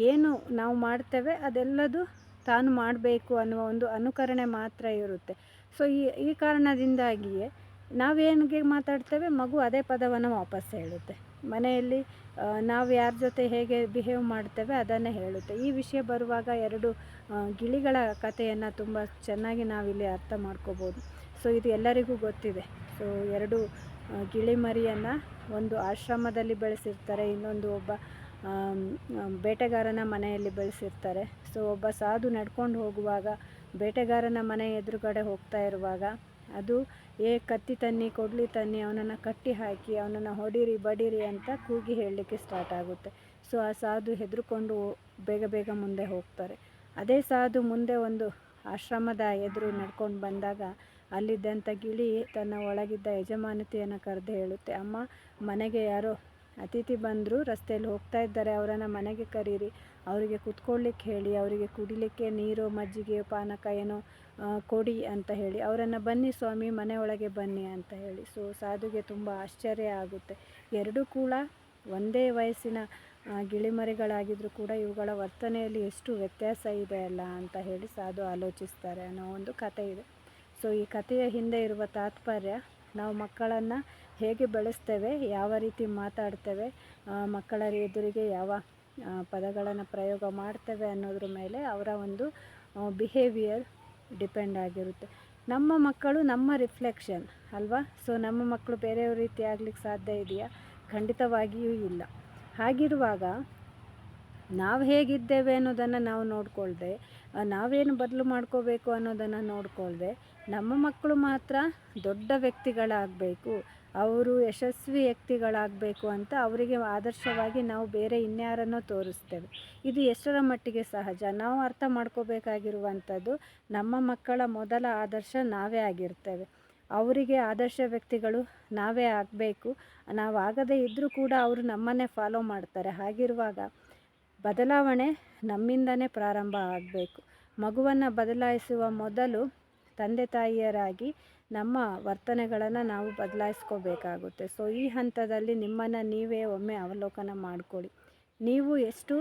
ಏನು ನಾವು ಮಾಡ್ತೇವೆ ಅದೆಲ್ಲದು ತಾನು ಮಾಡಬೇಕು ಅನ್ನುವ ಒಂದು ಅನುಕರಣೆ ಮಾತ್ರ ಇರುತ್ತೆ. ಸೊ ಈ ಕಾರಣದಿಂದಾಗಿಯೇ ನಾವೇನಿಗೆ ಮಾತಾಡ್ತೇವೆ ಮಗು ಅದೇ ಪದವನ್ನು ವಾಪಸ್ ಹೇಳುತ್ತೆ. ಮನೆಯಲ್ಲಿ ನಾವು ಯಾರ ಜೊತೆ ಹೇಗೆ ಬಿಹೇವ್ ಮಾಡ್ತೇವೆ ಅದನ್ನೇ ಹೇಳುತ್ತೆ. ಈ ವಿಷಯ ಬರುವಾಗ 2 ಗಿಳಿಗಳ ಕಥೆಯನ್ನು ತುಂಬ ಚೆನ್ನಾಗಿ ನಾವಿಲ್ಲಿ ಅರ್ಥ ಮಾಡ್ಕೋಬೋದು. ಸೊ ಇದು ಎಲ್ಲರಿಗೂ ಗೊತ್ತಿದೆ. ಸೊ 2 ಗಿಳಿ ಮರಿಯನ್ನು ಒಂದು ಆಶ್ರಮದಲ್ಲಿ ಬೆಳೆಸಿರ್ತಾರೆ, ಇನ್ನೊಂದು ಒಬ್ಬ ಬೇಟೆಗಾರನ ಮನೆಯಲ್ಲಿ ಬೆಳೆಸಿರ್ತಾರೆ. ಸೊ ಒಬ್ಬ ಸಾಧು ನಡ್ಕೊಂಡು ಹೋಗುವಾಗ ಬೇಟೆಗಾರನ ಮನೆ ಎದುರುಗಡೆ ಹೋಗ್ತಾ ಇರುವಾಗ ಅದು ಕತ್ತಿ ತನ್ನಿ ಕೊಡ್ಲಿ ತನ್ನಿ ಅವನನ್ನು ಕಟ್ಟಿ ಹಾಕಿ ಅವನನ್ನು ಹೊಡೀರಿ ಬಡೀರಿ ಅಂತ ಕೂಗಿ ಹೇಳಲಿಕ್ಕೆ ಸ್ಟಾರ್ಟ್ ಆಗುತ್ತೆ. ಸೊ ಆ ಸಾಧು ಹೆದರ್ಕೊಂಡು ಬೇಗ ಬೇಗ ಮುಂದೆ ಹೋಗ್ತಾರೆ. ಅದೇ ಸಾಧು ಮುಂದೆ ಒಂದು ಆಶ್ರಮದ ಎದುರು ನಡ್ಕೊಂಡು ಬಂದಾಗ ಅಲ್ಲಿದ್ದಂಥ ಗಿಳಿ ತನ್ನ ಒಳಗಿದ್ದ ಯಜಮಾನತಿಯನ್ನು ಕರೆದು ಹೇಳುತ್ತೆ, ಅಮ್ಮ ಮನೆಗೆ ಯಾರೋ ಅತಿಥಿ ಬಂದರು, ರಸ್ತೆಯಲ್ಲಿ ಹೋಗ್ತಾ ಇದ್ದಾರೆ, ಅವರನ್ನು ಮನೆಗೆ ಕರೀರಿ, ಅವರಿಗೆ ಕುತ್ಕೊಳ್ಳಿಕ್ಕೆ ಹೇಳಿ, ಅವರಿಗೆ ಕುಡಿಲಿಕ್ಕೆ ನೀರು ಮಜ್ಜಿಗೆ ಪಾನಕ ಏನೋ ಕೊಡಿ ಅಂತ ಹೇಳಿ, ಅವರನ್ನು ಬನ್ನಿ ಸ್ವಾಮಿ ಮನೆಯೊಳಗೆ ಬನ್ನಿ ಅಂತ ಹೇಳಿ. ಸೊ ಸಾಧುಗೆ ತುಂಬ ಆಶ್ಚರ್ಯ ಆಗುತ್ತೆ. 2 ಕೂಡ ಒಂದೇ ವಯಸ್ಸಿನ ಗಿಳಿಮರಿಗಳಾಗಿದ್ದರೂ ಕೂಡ ಇವುಗಳ ವರ್ತನೆಯಲ್ಲಿ ಎಷ್ಟು ವ್ಯತ್ಯಾಸ ಇದೆ ಅಲ್ಲ ಅಂತ ಹೇಳಿ ಸಾಧು ಆಲೋಚಿಸ್ತಾರೆ ಅನ್ನೋ ಒಂದು ಕಥೆ ಇದೆ. ಸೊ ಈ ಕಥೆಯ ಹಿಂದೆ ಇರುವ ತಾತ್ಪರ್ಯ ನಾವು ಮಕ್ಕಳನ್ನು ಹೇಗೆ ಬೆಳೆಸ್ತೇವೆ, ಯಾವ ರೀತಿ ಮಾತಾಡ್ತೇವೆ, ಮಕ್ಕಳ ಎದುರಿಗೆ ಯಾವ ಪದಗಳನ್ನು ಪ್ರಯೋಗ ಮಾಡ್ತೇವೆ ಅನ್ನೋದ್ರ ಮೇಲೆ ಅವರ ಒಂದು ಬಿಹೇವಿಯರ್ ಡಿಪೆಂಡ್ ಆಗಿರುತ್ತೆ. ನಮ್ಮ ಮಕ್ಕಳು ನಮ್ಮ ರಿಫ್ಲೆಕ್ಷನ್ ಅಲ್ವಾ. ಸೊ ನಮ್ಮ ಮಕ್ಕಳು ಬೇರೆಯವ್ರ ರೀತಿ ಆಗ್ಲಿಕ್ಕೆ ಸಾಧ್ಯ ಇದೆಯಾ? ಖಂಡಿತವಾಗಿಯೂ ಇಲ್ಲ. ಹಾಗಿರುವಾಗ ನಾವು ಹೇಗಿದ್ದೇವೆ ಅನ್ನೋದನ್ನು ನಾವು ನೋಡಿಕೊಳ್ಳದೆ, ನಾವೇನು ಬದಲು ಮಾಡ್ಕೋಬೇಕು ಅನ್ನೋದನ್ನು ನೋಡಿಕೊಳ್ಳದೆ, ನಮ್ಮ ಮಕ್ಕಳು ಮಾತ್ರ ದೊಡ್ಡ ವ್ಯಕ್ತಿಗಳಾಗಬೇಕು, ಅವರು ಯಶಸ್ವಿ ವ್ಯಕ್ತಿಗಳಾಗಬೇಕು ಅಂತ ಅವರಿಗೆ ಆದರ್ಶವಾಗಿ ನಾವು ಬೇರೆ ಇನ್ಯಾರನ್ನೋ ತೋರಿಸ್ತೇವೆ. ಇದು ಎಷ್ಟರ ಮಟ್ಟಿಗೆ ಸಹಜ? ನಾವು ಅರ್ಥ ಮಾಡ್ಕೋಬೇಕಾಗಿರುವಂಥದ್ದು ನಮ್ಮ ಮಕ್ಕಳ ಮೊದಲ ಆದರ್ಶ ನಾವೇ ಆಗಿರ್ತೇವೆ. ಅವರಿಗೆ ಆದರ್ಶ ವ್ಯಕ್ತಿಗಳು ನಾವೇ ಆಗಬೇಕು. ನಾವು ಆಗದೇ ಇದ್ದರೂ ಕೂಡ ಅವರು ನಮ್ಮನ್ನೇ ಫಾಲೋ ಮಾಡ್ತಾರೆ. ಹಾಗಿರುವಾಗ ಬದಲಾವಣೆ ನಮ್ಮಿಂದನೇ ಪ್ರಾರಂಭ ಆಗಬೇಕು. ಮಗುವನ್ನು ಬದಲಾಯಿಸುವ ಮೊದಲು ತಂದೆ ತಾಯಿಯರಾಗಿ ನಮ್ಮ ವರ್ತನೆಗಳನ್ನು ನಾವು ಬದಲಾಯಿಸ್ಕೋಬೇಕಾಗುತ್ತೆ. ಸೊ ಈ ಹಂತದಲ್ಲಿ ನಿಮ್ಮನ್ನು ನೀವೇ ಒಮ್ಮೆ ಅವಲೋಕನ ಮಾಡಿಕೊಳ್ಳಿ. ನೀವು ಎಷ್ಟು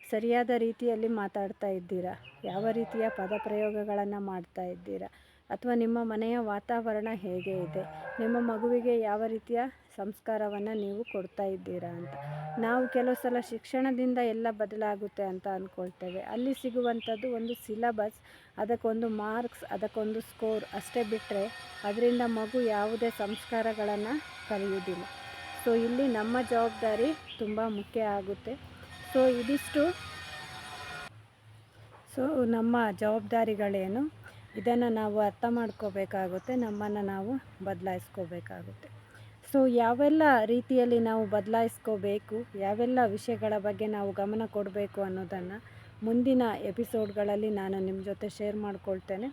ಸರಿಯಾದ ರೀತಿಯಲ್ಲಿ ಮಾತಾಡ್ತಾ ಇದ್ದೀರಾ, ಯಾವ ರೀತಿಯ ಪದ ಪ್ರಯೋಗಗಳನ್ನು ಮಾಡ್ತಾ ಇದ್ದೀರಾ, ಅಥವಾ ನಿಮ್ಮ ಮನೆಯ ವಾತಾವರಣ ಹೇಗೆ ಇದೆ, ನಿಮ್ಮ ಮಗುವಿಗೆ ಯಾವ ರೀತಿಯ ಸಂಸ್ಕಾರವನ್ನು ನೀವು ಕೊಡ್ತಾ ಇದ್ದೀರಾ ಅಂತ. ನಾವು ಕೆಲವು ಸಲ ಶಿಕ್ಷಣದಿಂದ ಎಲ್ಲ ಬದಲಾಗುತ್ತೆ ಅಂತ ಅಂದ್ಕೊಳ್ತೇವೆ. ಅಲ್ಲಿ ಸಿಗುವಂಥದ್ದು ಒಂದು ಸಿಲಬಸ್, ಅದಕ್ಕೊಂದು ಮಾರ್ಕ್ಸ್, ಅದಕ್ಕೊಂದು ಸ್ಕೋರ್ ಅಷ್ಟೇ ಬಿಟ್ಟರೆ ಅದರಿಂದ ಮಗು ಯಾವುದೇ ಸಂಸ್ಕಾರಗಳನ್ನು ಕಲಿಯುವುದಿಲ್ಲ. ಸೊ ಇಲ್ಲಿ ನಮ್ಮ ಜವಾಬ್ದಾರಿ ತುಂಬ ಮುಖ್ಯ ಆಗುತ್ತೆ. ಸೊ ಇದಿಷ್ಟು ನಮ್ಮ ಜವಾಬ್ದಾರಿಗಳೇನು ಇದನ್ನು ನಾವು ಅರ್ಥ ಮಾಡ್ಕೋಬೇಕಾಗುತ್ತೆ, ನಮ್ಮನ್ನು ನಾವು ಬದಲಾಯಿಸ್ಕೋಬೇಕಾಗುತ್ತೆ. ಸೊ ಯಾವೆಲ್ಲ ರೀತಿಯಲ್ಲಿ ನಾವು ಬದಲಾಯಿಸ್ಕೋಬೇಕು, ಯಾವೆಲ್ಲ ವಿಷಯಗಳ ಬಗ್ಗೆ ನಾವು ಗಮನ ಕೊಡಬೇಕು ಅನ್ನೋದನ್ನು ಮುಂದಿನ ಎಪಿಸೋಡ್ಗಳಲ್ಲಿ ನಾನು ನಿಮ್ಮ ಜೊತೆ ಶೇರ್ ಮಾಡ್ಕೊಳ್ತೇನೆ.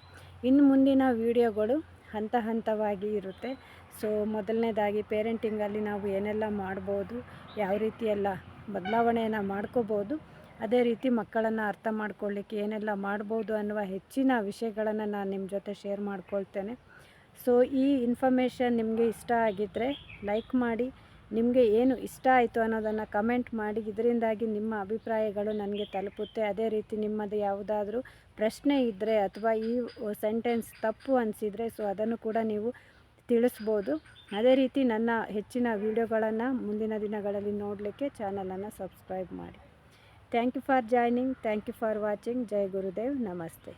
ಇನ್ನು ಮುಂದಿನ ವಿಡಿಯೋಗಳು ಹಂತ ಹಂತವಾಗಿ ಇರುತ್ತೆ. ಸೊ ಮೊದಲನೇದಾಗಿ ಪೇರೆಂಟಿಂಗಲ್ಲಿ ನಾವು ಏನೆಲ್ಲ ಮಾಡ್ಬೋದು, ಯಾವ ರೀತಿಯೆಲ್ಲ ಬದಲಾವಣೆಯನ್ನು ಮಾಡ್ಕೋಬೋದು, ಅದೇ ರೀತಿ ಮಕ್ಕಳನ್ನು ಅರ್ಥ ಮಾಡ್ಕೊಳ್ಳಿಕ್ಕೆ ಏನೆಲ್ಲ ಮಾಡ್ಬೋದು ಅನ್ನುವ ಹೆಚ್ಚಿನ ವಿಷಯಗಳನ್ನು ನಾನು ನಿಮ್ಮ ಜೊತೆ ಶೇರ್ ಮಾಡ್ಕೊಳ್ತೇನೆ. ಸೊ ಈ ಇನ್ಫಾರ್ಮೇಷನ್ ನಿಮಗೆ ಇಷ್ಟ ಆಗಿದ್ದರೆ ಲೈಕ್ ಮಾಡಿ, ನಿಮಗೆ ಏನು ಇಷ್ಟ ಆಯಿತು ಅನ್ನೋದನ್ನು ಕಮೆಂಟ್ ಮಾಡಿ. ಇದರಿಂದಾಗಿ ನಿಮ್ಮ ಅಭಿಪ್ರಾಯಗಳು ನನಗೆ ತಲುಪುತ್ತೆ. ಅದೇ ರೀತಿ ನಿಮ್ಮದು ಯಾವುದಾದ್ರೂ ಪ್ರಶ್ನೆ ಇದ್ದರೆ ಅಥವಾ ಈ ಸೆಂಟೆನ್ಸ್ ತಪ್ಪು ಅನಿಸಿದರೆ ಸೊ ಅದನ್ನು ಕೂಡ ನೀವು ತಿಳಿಸ್ಬೋದು. ಅದೇ ರೀತಿ ನನ್ನ ಹೆಚ್ಚಿನ ವಿಡಿಯೋಗಳನ್ನು ಮುಂದಿನ ದಿನಗಳಲ್ಲಿ ನೋಡಲಿಕ್ಕೆ ಚಾನಲನ್ನು ಸಬ್ಸ್ಕ್ರೈಬ್ ಮಾಡಿ. Thank you for joining, thank you for watching. ಜೈ ಗುರುದೇವ್, ನಮಸ್ತೆ.